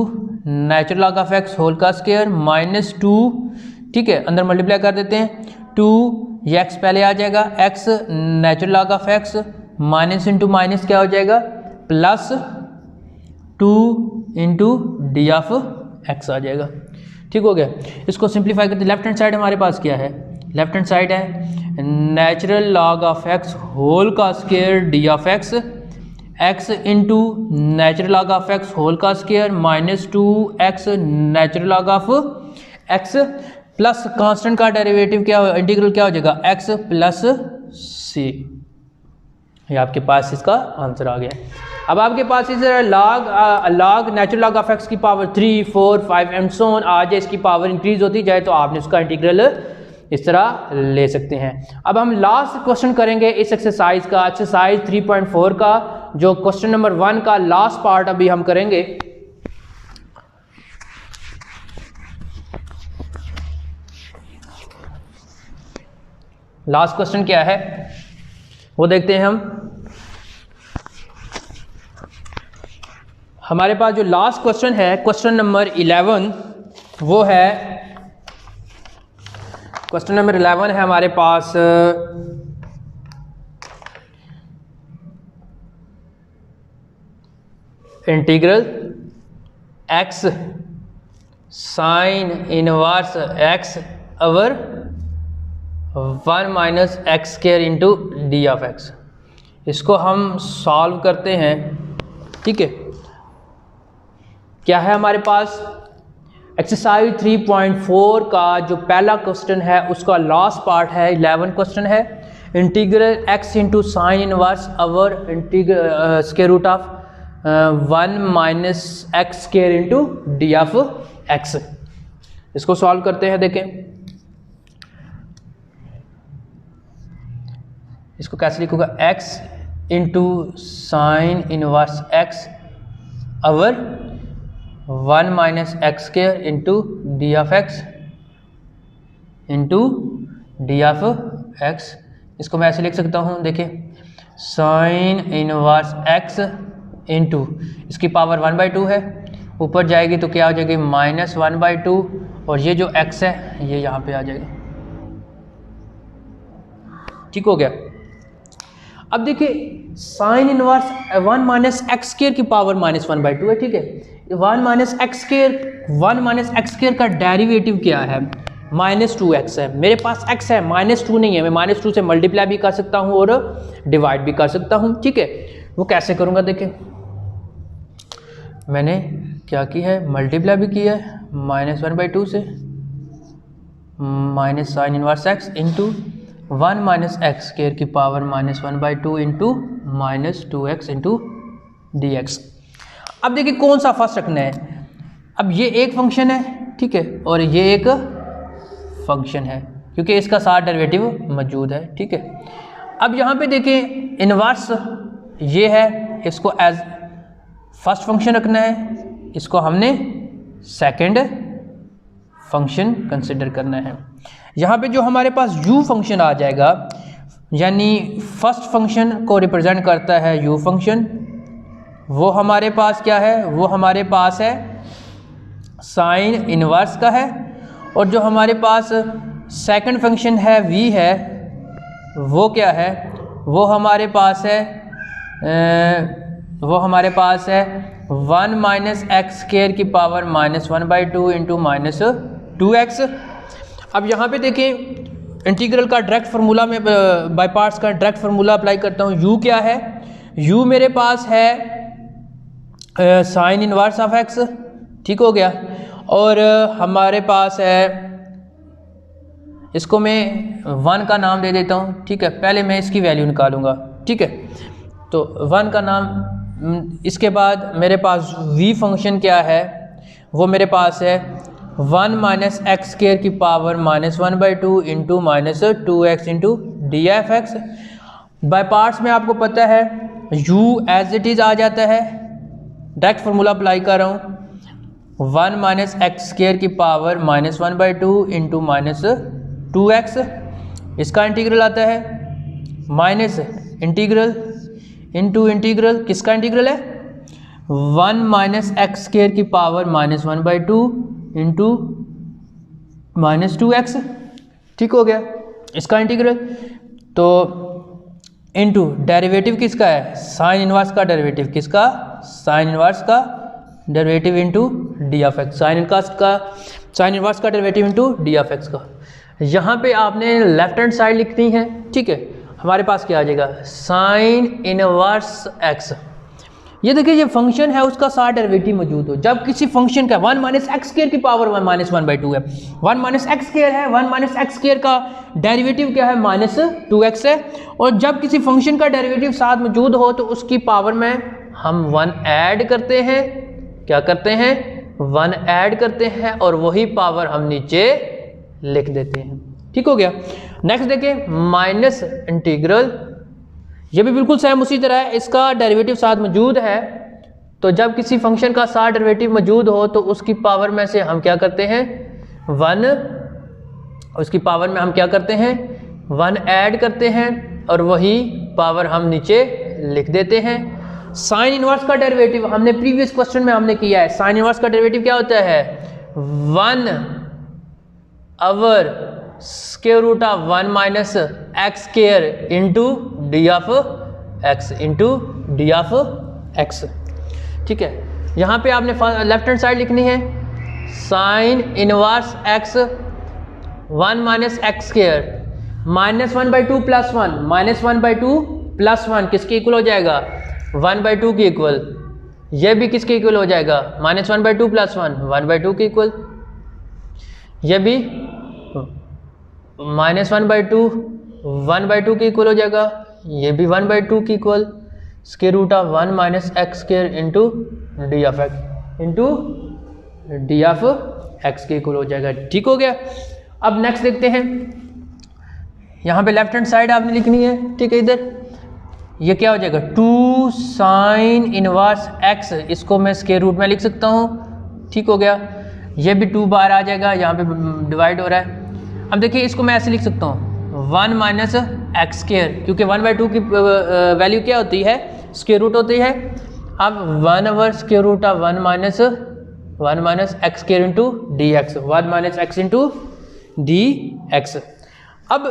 natural log of x whole का स्क्वायर माइनस 2। ठीक है, अंदर मल्टीप्लाई कर देते हैं, 2 ये x पहले आ जाएगा, x natural log of x minus into minus क्या हो जाएगा, plus 2 into d of x आ जाएगा। ठीक हो गया। इसको सिंप्लीफाई करते लेफ्ट हैंड साइड हमारे पास क्या है, लेफ्ट हैंड साइड है natural log of x whole का square d of x x into natural log of x whole का square minus 2x natural log of x plus constant का डेरिवेटिव क्या इंटीग्रल क्या हो जाएगा x प्लस सी। ये आपके पास इसका आंसर आ गया। अब आपके पास इस log natural log of x की पावर 3, 4, 5 एंड सो ऑन आ जाए, इसकी पावर इंक्रीज होती जाए तो आपने उसका इंटीग्रल इस तरह ले सकते हैं। अब हम लास्ट क्वेश्चन करेंगे इस एक्सरसाइज का, एक्सरसाइज 3.4 का, जो क्वेश्चन नंबर 1 का लास्ट पार्ट अभी हम करेंगे। लास्ट क्वेश्चन क्या है वो देखते हैं हम। हमारे पास जो लास्ट क्वेश्चन है क्वेश्चन नंबर 11 वो है, क्वेश्चन नंबर 11 है हमारे पास integral x sine inverse x over 1 minus x square into d of x. इसको हम सॉल्व करते हैं, ठीक है। क्या है हमारे पास एक्सरसाइज 3.4 का जो पहला क्वेश्चन है उसका लास्ट पार्ट है, 11 क्वेश्चन है। Integral x into sine inverse over integral square root of 1 minus x square into d of x. इसको सॉल्व करते हैं। देखें इसको कैसे लिखूंगा, x into sine inverse x over 1 minus x square into d of x into d of x. इसको मैं ऐसे लिख सकता हूँ, देखिए साइन इनवर्स x इंटू इसकी पावर 1/2 है, ऊपर जाएगी तो क्या हो जाएगी माइनस 1/2, और ये जो x है ये यहाँ पे आ जाएगा, ठीक हो गया। अब देखिए sine inverse 1 minus x square की पावर माइनस 1/2 है, ठीक है। 1 माइनस एक्स स्क्वायर का डेरिवेटिव क्या है, माइनस 2x है। मेरे पास x है, माइनस 2 नहीं है, मैं माइनस 2 से मल्टीप्लाई भी कर सकता हूँ और डिवाइड भी कर सकता हूँ, ठीक है। वो कैसे करूँगा, देखें मैंने क्या की है, मल्टीप्लाई भी किया है माइनस 1/2 से, minus sine inverse x into 1 minus x square की power minus 1/2 into minus 2x into d x. अब देखिए कौन सा फर्स्ट रखना है। अब ये एक फंक्शन है, ठीक है, और ये एक फंक्शन है क्योंकि इसका साथ डेरिवेटिव मौजूद है, ठीक है। अब यहाँ पे देखिए इनवर्स ये है, इसको एज फर्स्ट फंक्शन रखना है, इसको हमने सेकंड फंक्शन कंसिडर करना है। यहाँ पे जो हमारे पास u फंक्शन आ जाएगा, यानी फर्स्ट फंक्शन को रिप्रेजेंट करता है u फंक्शन, वो हमारे पास क्या है, वो हमारे पास है साइन इनवर्स का है। और जो हमारे पास सेकंड फंक्शन है v है, वो क्या है, वो हमारे पास है 1 माइनस एक्स स्क्वायर की power minus 1/2 into minus 2x। अब यहाँ पे देखिए इंटीग्रल का डायरेक्ट फार्मूला में बाय पार्ट्स का डायरेक्ट फार्मूला अप्लाई करता हूँ। u क्या है, u मेरे पास है साइन इनवर्स ऑफ x, ठीक हो गया। और हमारे पास है, इसको मैं 1 का नाम दे देता हूँ, ठीक है। पहले मैं इसकी वैल्यू निकालूंगा, ठीक है। तो 1 का नाम, इसके बाद मेरे पास v फंक्शन क्या है, वो मेरे पास है 1 माइनस एक्स स्क्वायर की power minus 1/2 into minus 2x into d f x. By parts में आपको पता है u एज इट इज़ आ जाता है, डायरेक्ट फार्मूला अप्लाई कर रहा हूँ, 1 माइनस एक्स स्क्वायर की power minus 1/2 into minus 2x। इसका इंटीग्रल आता है माइनस इंटीग्रल इंटू इंटीग्रल, किसका इंटीग्रल है 1 माइनस एक्स स्क्वायर की power minus 1/2 into minus 2x, ठीक हो गया इसका इंटीग्रल। तो इंटू डेरिवेटिव किसका है, साइन इनवर्स का डेरिवेटिव, किसका, साइन इनवर्स का derivative into d of x, sine inverse का derivative into d of x का। यहाँ पे आपने लेफ्ट हैंड साइड लिखनी है, ठीक है। हमारे पास क्या आ जाएगा, साइन इनवर्स एक्स। ये देखिए ये फंक्शन है, उसका साथ डेरिवेटिव मौजूद हो। जब किसी फंक्शन का 1 माइनस एक्स स्क्वायर की पावर 1 माइनस 1/2 है, 1 माइनस एक्स स्क्वायर है, 1 माइनस एक्स स्क्वायर का डेरिवेटिव क्या है, माइनस 2x है। और जब किसी फंक्शन का डेरिवेटिव साथ मौजूद हो तो उसकी पावर में हम 1 ऐड करते हैं। क्या करते हैं, 1 ऐड करते हैं और वही पावर हम नीचे लिख देते हैं। ठीक हो गया। नेक्स्ट देखें, माइनस इंटीग्रल, ये भी बिल्कुल सेम उसी तरह है, इसका डेरिवेटिव साथ मौजूद है। तो जब किसी फंक्शन का साथ डेरिवेटिव मौजूद हो तो उसकी पावर में से हम क्या करते हैं, 1, उसकी पावर में हम क्या करते हैं, 1 ऐड करते हैं और वही पावर हम नीचे लिख देते हैं। साइन इनवर्स का डेरिवेटिव हमने प्रीवियस क्वेश्चन में हमने किया है। साइन इनवर्स का डेरिवेटिव क्या होता है, 1 over square root of 1 minus x square into d of x, into d of x. ठीक है, यहाँ पे आपने लेफ्ट हैंड साइड लिखनी है, sine inverse x 1 minus x square minus 1/2 plus 1, minus 1/2 plus 1 किसके इक्वल हो जाएगा, 1/2 के इक्वल। यह भी किसके इक्वल हो जाएगा, माइनस 1/2 प्लस 1 1/2 के इक्वल। यह भी माइनस 1/2 1/2 के इक्वल हो जाएगा। ये भी 1/2 के equal. Square root of 1 minus x square into d of x, into d of x के इक्वल हो जाएगा। ठीक हो गया। अब नेक्स्ट देखते हैं, यहाँ पे लेफ्ट हैंड साइड आपने लिखनी है। ठीक है, इधर ये क्या हो जाएगा, 2 साइन इनवर्स एक्स, इसको मैं स्क्वायर रूट में लिख सकता हूँ। ठीक हो गया। ये भी 2 बार आ जाएगा, यहाँ पे डिवाइड हो रहा है। अब देखिए इसको मैं ऐसे लिख सकता हूँ, 1 माइनस एक्स स्क्वायर, क्योंकि 1/2 की वैल्यू क्या होती है, स्क्वायर रूट होती है। अब 1 over square root of 1 minus x square into d x, 1 minus x into d x. अब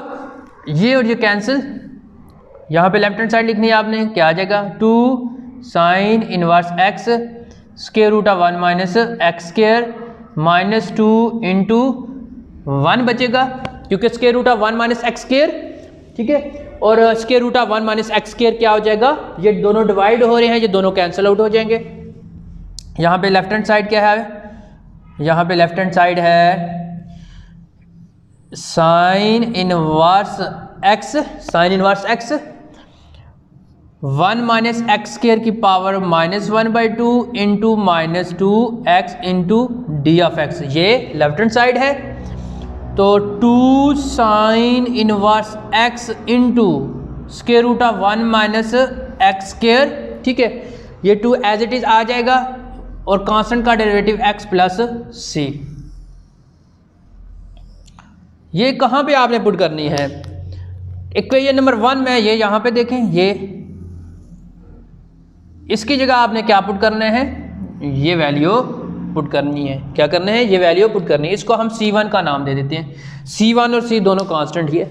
ये और ये कैंसिल, यहाँ पे लेफ्ट हैंड साइड लिखनी है आपने, क्या आ जाएगा, 2 sine inverse x square root of 1 minus x square minus 2 into 1 बचेगा, क्योंकि square root of 1 minus x square, ठीक है, और square root of 1 minus x square क्या हो जाएगा, ये दोनों डिवाइड हो रहे हैं, ये दोनों कैंसिल आउट हो जाएंगे। यहाँ पे लेफ्ट हैंड साइड क्या है, यहाँ पे लेफ्ट हैंड साइड है sine inverse x, sine inverse x 1 minus x square की power minus 1/2 into minus 2x into d of x, ये लेफ्ट हैंड साइड है। तो 2 sine inverse x into square root of 1 minus x square, ठीक है, ये 2 एज इट इज आ जाएगा और कांस्टेंट का डेरिवेटिव x प्लस सी। ये कहाँ पे आपने पुट करनी है, इक्वेशन नंबर 1 में, ये यहाँ पे देखें, ये इसकी जगह आपने क्या पुट करना है, ये वैल्यू पुट करनी है। क्या करना है, ये वैल्यू पुट करनी है। इसको हम C1 का नाम दे देते हैं, C1 और C दोनों कांस्टेंट ही है,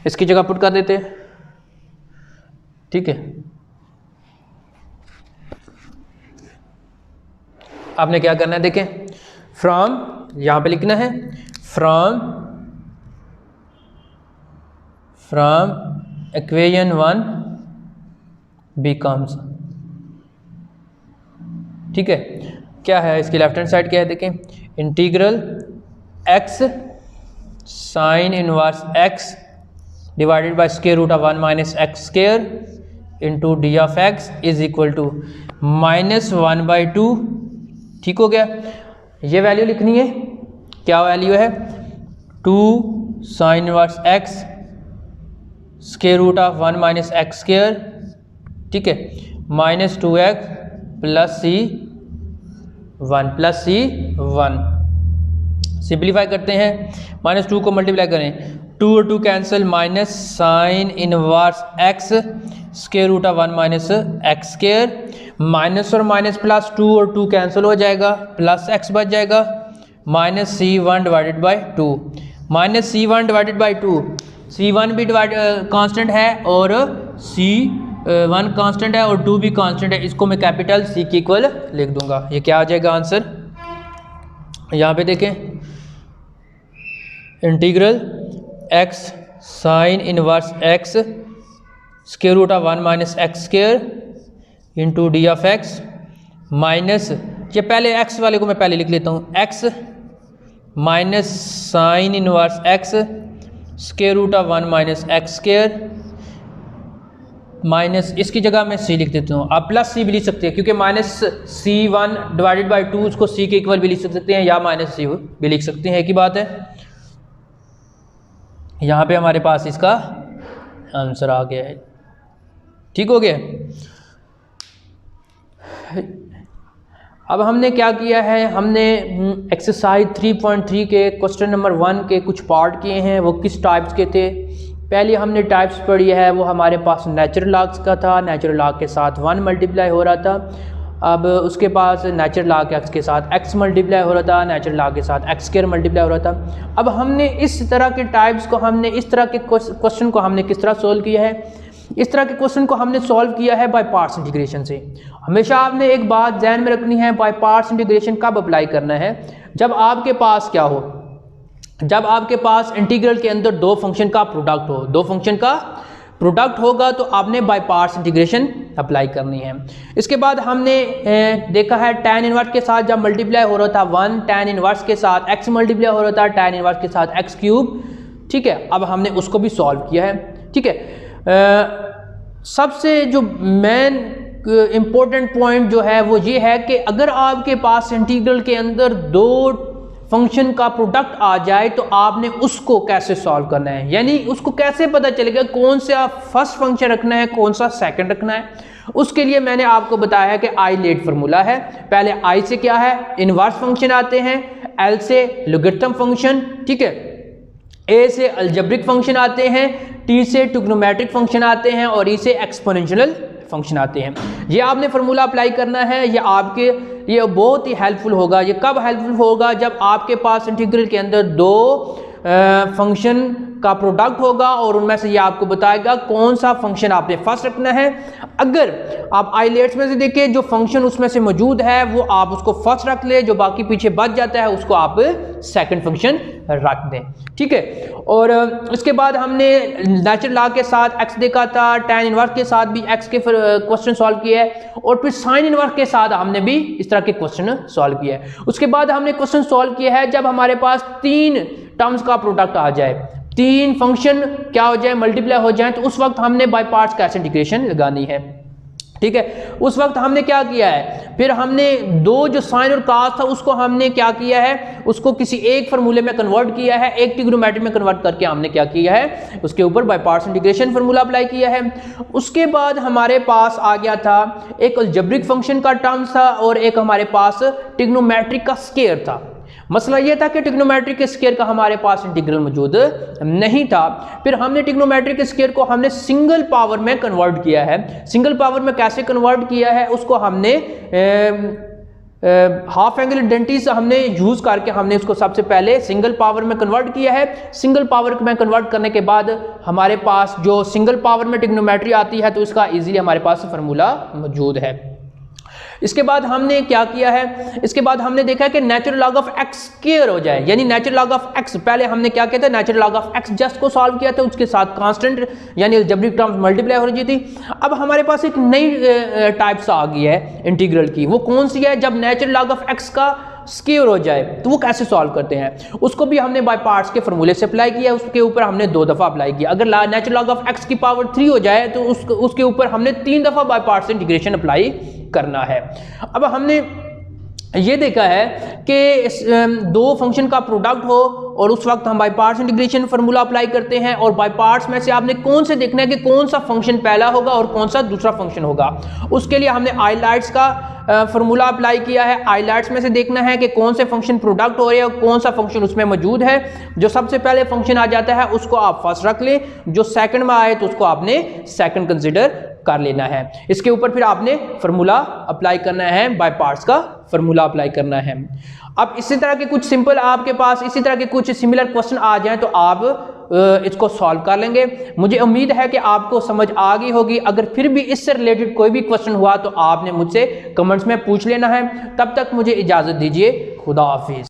इसकी जगह पुट कर देते हैं। ठीक है, आपने क्या करना है, देखें, फ्रॉम, यहाँ पे लिखना है फ्रॉम इक्वेशन 1 बिकम्स, ठीक है, क्या है इसकी लेफ्ट हैंड साइड क्या है, देखें, integral x sine inverse x divided by square root of 1 minus x square into d of x is equal to minus 1/2। ठीक हो गया। ये वैल्यू लिखनी है, क्या वैल्यू है, 2 sine inverse x square root of 1 minus x square, ठीक है, minus 2x plus c 1 plus c 1। Simplify करते हैं, माइनस 2 को मल्टीप्लाई करें, 2 और 2 cancel, minus sine inverse x square root of 1 minus x square, minus और माइनस प्लस 2 और 2 कैंसिल हो जाएगा, प्लस x बच जाएगा, minus C1 divided by 2, minus C1 divided by 2, C1 भी कांस्टेंट है और C 1 कांस्टेंट है और 2 भी कांस्टेंट है, इसको मैं कैपिटल सी के इक्वल लिख दूंगा। ये क्या आ जाएगा आंसर, यहाँ पे देखें, integral x sine inverse x square root of 1 minus x square into d of x minus, ये पहले x वाले को मैं पहले लिख लेता हूँ, x minus sine inverse x square root of 1 minus x square minus, इसकी जगह मैं c लिख देता हूँ। आप प्लस c भी लिख सकते हैं क्योंकि माइनस c1 डिवाइडेड बाई 2 उसको c के इक्वल भी लिख सकते हैं या माइनस c भी लिख सकते हैं, एक ही बात है। यहाँ पे हमारे पास इसका आंसर आ गया है, ठीक हो गया। अब हमने क्या किया है, हमने एक्सरसाइज 3.3 के क्वेश्चन नंबर 1 के कुछ पार्ट किए हैं। वो किस टाइप्स के थे, पहले हमने टाइप्स पढ़ी है, वो हमारे पास नेचुरल लॉग्स का था, नेचुरल लॉग के साथ 1 मल्टीप्लाई हो रहा था। अब उसके पास नेचुरल लॉग एक्स के साथ x मल्टीप्लाई हो रहा था, नेचुरल लॉग के साथ एक्स स्क्वायर मल्टीप्लाई हो रहा था। अब हमने इस तरह के टाइप्स को, हमने इस तरह के क्वेश्चन को हमने किस तरह सोल्व किया है, इस तरह के क्वेश्चन को हमने सॉल्व किया है बाय पार्ट्स इंटीग्रेशन से। हमेशा आपने एक बात ध्यान में रखनी है, बाय पार्ट्स इंटीग्रेशन कब अप्लाई करना है, जब आपके पास क्या हो, जब आपके पास इंटीग्रल के अंदर दो फंक्शन का प्रोडक्ट हो, दो फंक्शन का प्रोडक्ट होगा तो आपने बाय पार्ट्स इंटीग्रेशन अप्लाई करनी है। इसके बाद हमने देखा है tan इनवर्स के साथ जब मल्टीप्लाई हो रहा था 1, tan इनवर्स के साथ x मल्टीप्लाई हो रहा था tan इनवर्स के साथ x क्यूब, ठीक है। अब हमने उसको भी सॉल्व किया है, ठीक है। सबसे जो मेन इम्पोर्टेंट पॉइंट जो है वो ये है कि अगर आपके पास इंटीग्रल के अंदर दो फंक्शन का प्रोडक्ट आ जाए तो आपने उसको कैसे सॉल्व करना है, यानी उसको कैसे पता चलेगा कौन सा फर्स्ट फंक्शन रखना है, कौन सा सेकंड रखना है। उसके लिए मैंने आपको बताया है कि आई लेट फार्मूला है। पहले आई से क्या है, इनवर्स फंक्शन आते हैं, एल से लॉगरिथम फंक्शन, ठीक है, ए से अलजेब्रिक फंक्शन आते हैं, टी से ट्रिग्नोमेट्रिक फंक्शन आते हैं और ई से एक्सपोनेंशियल फंक्शन आते हैं। ये आपने फार्मूला अप्लाई करना है, ये आपके लिए बहुत ही हेल्पफुल होगा। ये कब हेल्पफुल होगा, जब आपके पास इंटीग्रल के अंदर दो फंक्शन का प्रोडक्ट होगा और उनमें से ये आपको बताएगा कौन सा फंक्शन आपने फर्स्ट रखना है। अगर आप आइलेट्स में से देखें जो फंक्शन उसमें से मौजूद है वो आप उसको फर्स्ट रख ले, जो बाकी पीछे बच जाता है उसको आप सेकंड फंक्शन रख दें, ठीक है। और इसके बाद हमने नेचुरल लॉग के साथ x देखा था, tan इनवर्स के साथ भी x के क्वेश्चन सॉल्व किया है और फिर साइन इनवर्स के साथ हमने भी इस तरह के क्वेश्चन सॉल्व किया है। उसके बाद हमने क्वेश्चन सॉल्व किया है जब हमारे पास तीन टर्म्स का प्रोडक्ट आ जाए, तीन फंक्शन क्या हो जाए, मल्टीप्लाई हो जाए, तो उस वक्त हमने बाय पार्ट्स कैसे इंटीग्रेशन लगानी है, ठीक है। उस वक्त हमने क्या किया है, फिर हमने दो जो साइन और कॉस था उसको हमने क्या किया है, उसको किसी एक फार्मूले में कन्वर्ट किया है, एक ट्रिग्नोमेट्री में कन्वर्ट करके हमने क्या किया है, उसके ऊपर bye parts integration formula apply किया है। उसके बाद हमारे पास आ गया था एक अलजेब्रिक फंक्शन का टर्म था और एक हमारे पास ट्रिग्नोमेट्रिक का स्क्वायर था। मसला यह था कि ट्रिग्नोमेट्रिक स्क्वायर का हमारे पास इंटीग्रल मौजूद नहीं था। फिर हमने ट्रिग्नोमेट्रिक स्क्वायर को हमने सिंगल पावर में कन्वर्ट किया है। सिंगल पावर में कैसे कन्वर्ट किया है, उसको हमने हाफ एंगल आइडेंटिटी हमने यूज करके हमने उसको सबसे पहले सिंगल पावर में कन्वर्ट किया है। सिंगल पावर में कन्वर्ट करने के बाद हमारे पास जो सिंगल पावर में ट्रिग्नोमेट्री आती है तो इसका इजीली हमारे पास फार्मूला मौजूद है। इसके बाद हमने क्या किया है, इसके बाद हमने देखा है कि natural log of x square हो जाए, यानी नेचुरल लॉग ऑफ एक्स, पहले हमने क्या किया था, natural log of x just को सॉल्व किया था, उसके साथ कांस्टेंट यानी अलजेब्रिक टर्म्स मल्टीप्लाई हो रही थी। अब हमारे पास एक नई टाइप्स आ गई है इंटीग्रल की, वो कौन सी है, जब नेचुरल लॉग ऑफ एक्स का स्क्वायर हो जाए तो वो कैसे सॉल्व करते हैं, उसको भी हमने बाय पार्ट्स के फार्मूले से अप्लाई किया, उसके ऊपर हमने 2 दफ़ा अप्लाई किया। अगर नेचुरल लॉग ऑफ एक्स की पावर 3 हो जाए तो उसके ऊपर हमने 3 दफ़ा बाय पार्ट्स इंटीग्रेशन अप्लाई करना है। अब हमने ये देखा है कि दो फंक्शन का प्रोडक्ट हो और उस वक्त हम by parts integration formula apply करते हैं और बाय पार्ट्स में से आपने कौन से देखना है कि कौन सा फंक्शन पहला होगा और कौन सा दूसरा फंक्शन होगा। उसके लिए हमने आइलाइट्स का फार्मूला अप्लाई किया है। आइलाइट्स में से देखना है कि कौन से फंक्शन प्रोडक्ट हो रहे हैं और कौन सा फंक्शन उसमें मौजूद है। जो सबसे पहले फंक्शन आ जाता है उसको आप फर्स्ट रख लें, जो सेकंड में आए तो उसको आपने सेकंड कंसिडर कर लेना है। इसके ऊपर फिर आपने फार्मूला अप्लाई करना है, बाय पार्ट्स का फार्मूला अप्लाई करना है। अब इसी तरह के कुछ सिंपल आपके पास इसी तरह के कुछ सिमिलर क्वेश्चन आ जाएं तो आप इसको सॉल्व कर लेंगे। मुझे उम्मीद है कि आपको समझ आ गई होगी। अगर फिर भी इससे रिलेटेड कोई भी क्वेश्चन हुआ तो आपने मुझसे कमेंट्स में पूछ लेना है। तब तक मुझे इजाज़त दीजिए। खुदा हाफिज़।